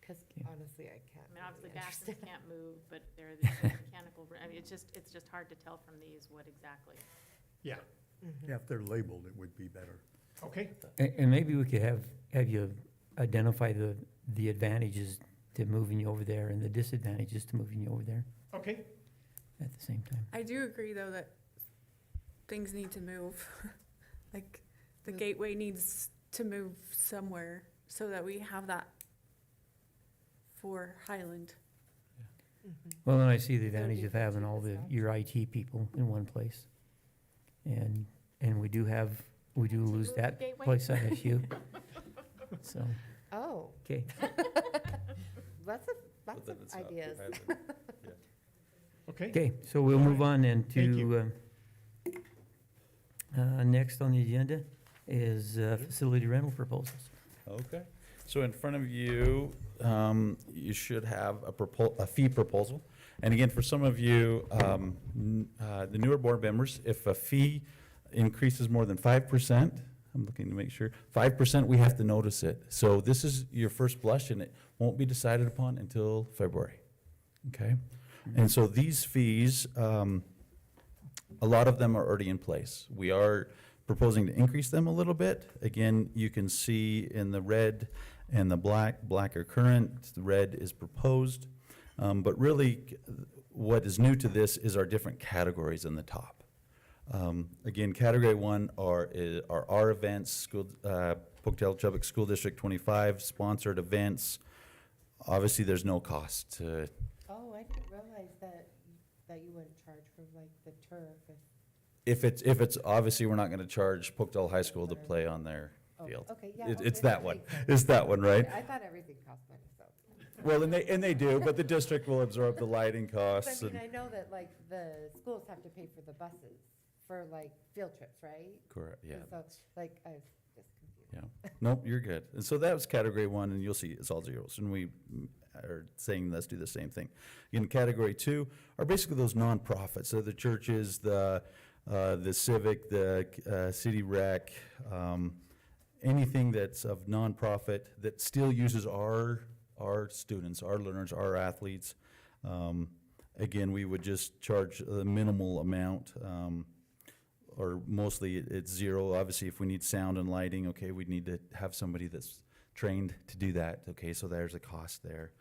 Because Yeah. honestly, I can't. Obviously really bathrooms understand. can't move, but there are these mechanical, it's just hard to tell from these what exactly. Yeah, Mhm. Yeah, if they're labeled, it would be better. okay. And maybe we could have you identify the advantages to moving you over there and the disadvantages to moving you over there Okay, at the same time. I do agree, though, that things need to move. Like, the Move. gateway needs to move somewhere so that we have that for Highland. Well, and I see the advantage of having all your IT people in one place. And we do lose that Gateway? place on SU. So, Oh, okay. lots of ideas. Okay, Okay, so we'll move on then Thank you. to, next on the agenda is facility rental proposals. Okay, so in front of you, you should have a fee proposal. And again, for some of you, the newer board members, if a fee increases more than 5%, I'm looking to make sure, 5%, we have to notice it. So this is your first blush, and it won't be decided upon until February, okay? And so these fees, a lot of them are already in place. We are proposing to increase them a little bit. Again, you can see in the red and the black are current, the red is proposed. But really, what is new to this is our different categories in the top. Again, category 1 are our events, Pocatello Chubbuck School District 25 sponsored events. Obviously, there's no cost to. Oh, I didn't realize that you wouldn't charge for like the turf. If it's obviously, we're not going to charge Pocatello High School to play on their field. Okay, yeah. It's okay, that one. makes sense. It's that one, right? I thought everything cost money, so. Well, and they do, but the district will absorb the lighting But costs. I mean, and- I know that like the schools have to pay for the buses for like field trips, right? Correct, yeah. And so, like, I was just confused. Yeah, nope, you're good. And so that was category 1, and you'll see it's all zeros, and we are saying let's do the same thing. In category 2 are basically those nonprofits, so the churches, the civic, the city rec, anything that's of nonprofit that still uses our students, our learners, our athletes. Again, we would just charge a minimal amount, or mostly it's zero. Obviously, if we need sound and lighting, okay, we'd need to have somebody that's trained to do that, okay, so there's a cost there.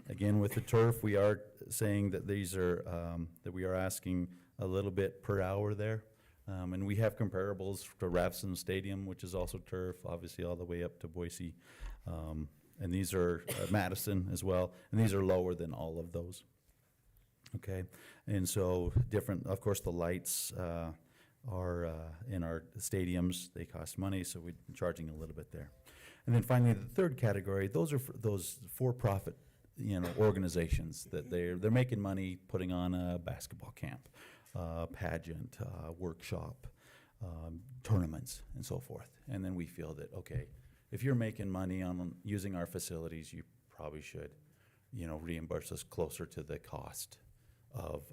Again, with the turf, we are saying that these are, that we are asking a little bit per hour there. And we have comparables to Rafson Stadium, which is also turf, obviously all the way up to Boise. And these are Madison as well, and these are lower than all of those. Okay, and so different, of course, the lights are in our stadiums, they cost money, so we're charging a little bit there. And then finally, the third category, those are those for-profit, organizations that they're making money putting on a basketball camp, pageant, workshop, tournaments, and so forth. And then we feel that, okay, if you're making money on using our facilities, you probably should, reimburse us closer to the cost of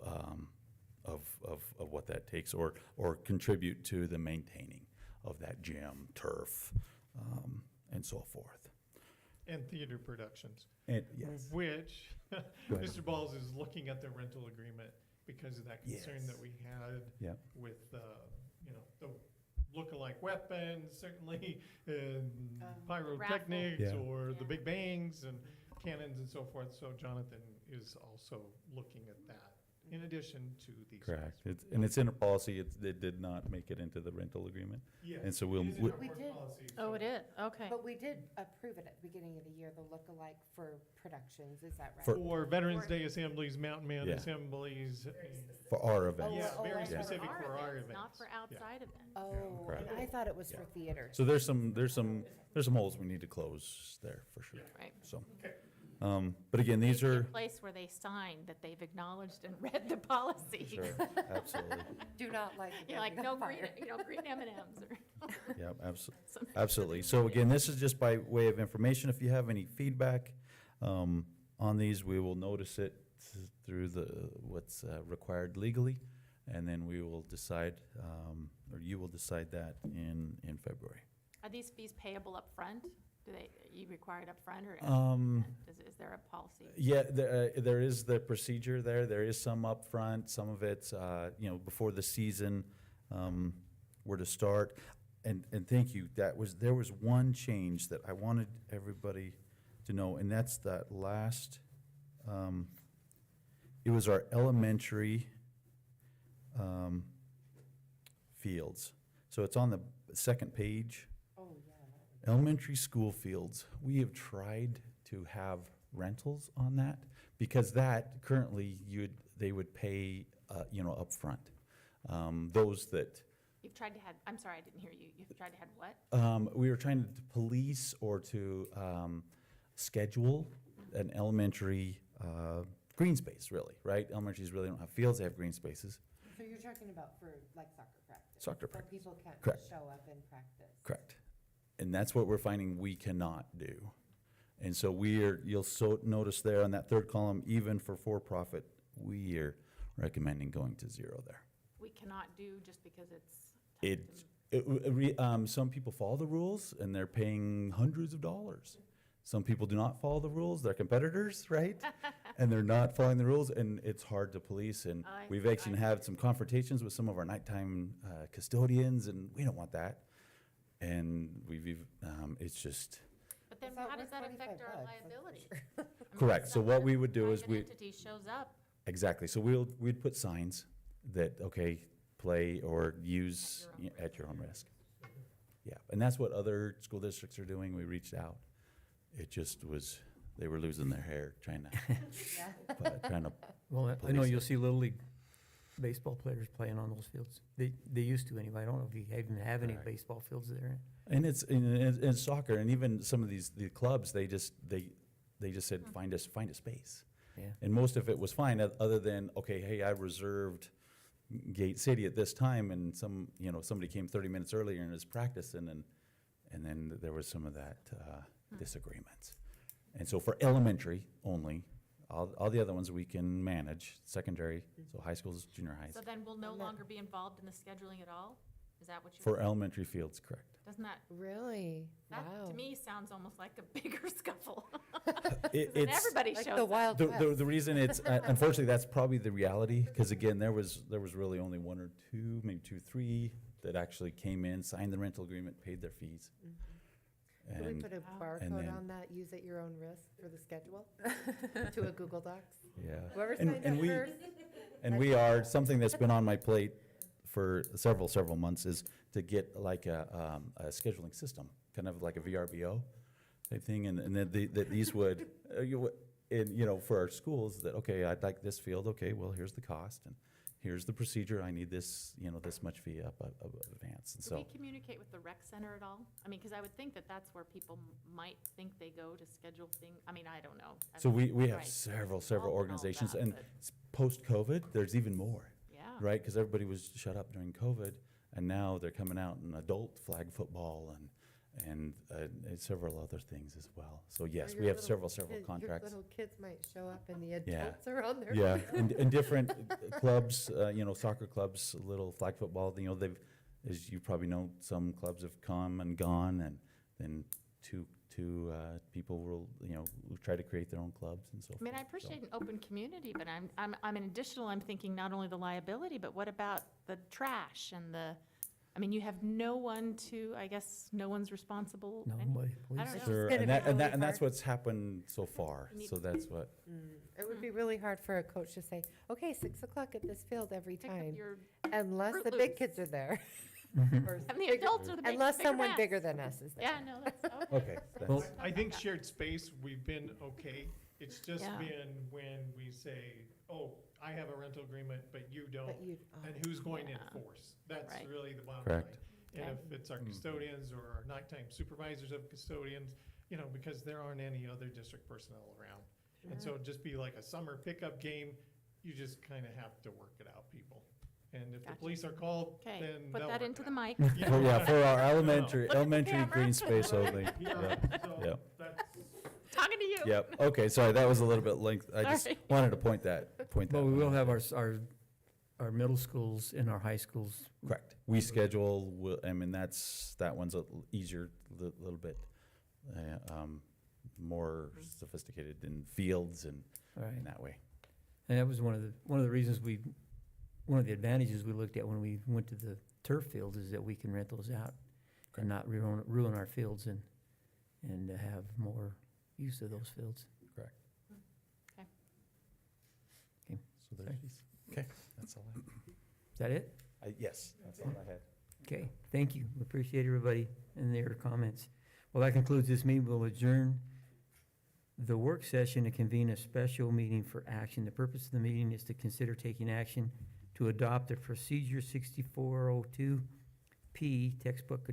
what that takes, or contribute to the maintaining of that gym, turf, and so forth. and theater productions, And, yes. which ahead. Mr. Balls is looking at the rental agreement because of that concern that we had Yeah. with, the look-alike weapons, certainly, and pyrotechnics, Yeah. or the Yeah. big bangs and cannons and so forth. So Jonathan is also looking at that, in addition to these. Correct. And it's in a policy, it did not make it into the rental agreement. Yes. And so it is in our We board did. policy, Oh, so- it is, okay. But we did approve it at the beginning of the year, the look-alike for productions, is that right? For Veterans Day assemblies, Mountain Man Yeah. assemblies. For our events. Yeah, Oh, very that's for specific for our events. Not for outside events. Oh, Correct. and I thought it was for Yeah. theater. So there's some holes we need to close there for sure. Right. So, but again, these Maybe a are, place where they signed that they've acknowledged and read the policy. sure, absolutely. Do not like it. You're like, getting no on green, fire. green M&Ms or Yeah, something. absolutely. So again, this is just by way of information. If you have any feedback on these, we will notice it through what's required legally, and then we will decide, or you will decide that in February. Are these fees payable up front? You require it up front, or is there a policy? Yeah, there is the procedure there. There is some upfront, some of it's, before the season were to start. And thank you, there was one change that I wanted everybody to know, and that's that last, it was our elementary fields. So it's on the second page. Oh, yeah. Elementary school fields, we have tried to have rentals on that, because that currently they would pay, upfront. Those that, You've tried to have, I'm sorry, I didn't hear you. You've tried to have what? we were trying to police or to schedule an elementary green space, really, right? Elementaries really don't have fields, they have green spaces. So you're talking about for like soccer practice? Soccer So practice. people can't Correct. just show up and practice? Correct. And that's what we're finding we cannot do. And so you'll notice there on that third column, even for for-profit, we are recommending going to 0 there. We cannot do just because it's. Some people follow the rules and they're paying hundreds of dollars. Some people do not follow the rules, they're competitors, right? And they're not following the rules, and it's hard to police. And we've actually had some confrontations with some of our nighttime custodians, and we don't want that. And it's just. But then It's not how does worth that affect 25 our bucks, that's for liability? sure. I mean, Correct. if So what we would do is private entity shows up, Exactly. So we'd put signs that, okay, play or use at your own risk. Yeah, and that's what other school districts are doing. We reached out. It just was, they were losing their hair trying to, Well, I know you'll see Little League baseball players playing on those fields. They used to anyway. I don't know if you even have any Right. baseball fields there. and it's in soccer, and even some of the clubs, they just said, find a space. Yeah. And most of it was fine, other than, okay, hey, I reserved Gate City at this time, and somebody came 30 minutes earlier and is practicing, and then there was some of that disagreements. And so for elementary only, all the other ones we can manage, secondary, so high schools, junior highs. so then we'll no longer be involved in the scheduling at all? Is that what you're? For elementary fields, correct. Doesn't that, Really? that Wow. to me sounds almost like a bigger scuffle? It- Then it's- everybody Like shows the up. Wild The reason it's, unfortunately, that's probably the reality, because again, there was really only one or two, maybe 2, 3 that actually came in, signed the rental agreement, paid their fees. Can we And, put a Wow. barcode then- on that, use at your own risk for the schedule? To a Google Docs? yeah. Whoever And- signed and up we- first? And we are, something that's been on my plate for several months is to get like a scheduling system, kind of like a VRBO type thing, and that these would, for our schools, that, okay, I'd like this field, okay, well, here's the cost, and here's the procedure, I need this, this much fee up advance, and Do so. we communicate with the rec center at all? I mean, because I would think that that's where people might think they go to schedule things. I mean, I don't know. I So mean, we have right. several All- all organizations, that, and but- post-COVID, there's even more. Yeah. Right, because everybody was shut up during COVID, and now they're coming out in adult flag football and several other things as well. So yes, Or we your have little several kid- contracts. Your little kids might show up and the Yeah. adults are on their. Yeah, and different clubs, soccer clubs, little flag football, they've, as you probably know, some clubs have come and gone, and then two people will try to create their own clubs and so forth. I mean, I appreciate an open community, but I'm in additional, I'm thinking not only the liability, but what about the trash and I mean, you have no one to, I guess, no one's responsible. Nobody, I please. don't know. Sure, gonna and be that, and really and that's hard. what's happened so far, You need- so that's what. It would be really hard for a coach to say, okay, 6 o'clock at this field every Pick up time, your, unless Fruit the big Loops. kids are there. Or and the adults are the big, Unless bigger someone mess. bigger than us is there. Yeah, no, that's, Okay. Well, I think shared space, we've been okay. It's just Yeah. been when we say, oh, I have a rental agreement, but you don't. But you, And who's going to Yeah. enforce? That's Right. really the bottom line. Correct. And Okay. if it's our custodians or our nighttime supervisors of custodians, because there aren't any other district personnel around. And so it'd just be like a summer pickup game, you just kind of have to work it out, people. And if the Gotcha. police are called, okay, then put they'll that work into it the out. mic. Oh, for our elementary Look at the camera. green space only. Yeah, so Yeah. that's, Talking to you. Yep, okay, sorry, that was a little bit length, I just Sorry. wanted to point that But we one will out. have our middle schools and our high schools. Correct, we schedule, that one's easier, little bit, more sophisticated in fields and All right. in that way. And that was one of the reasons one of the advantages we looked at when we went to the turf fields is that we can rent those out and not ruin our fields and have more use of those fields. Correct. Okay. Okay. So there's these, okay, that's all I Is that it? yes, that's all I had. Okay, thank you. We appreciate everybody and their comments. Well, that concludes this meeting. We'll adjourn the work session to convene a special meeting for action. The purpose of the meeting is to consider taking action to adopt a procedure 6402P textbook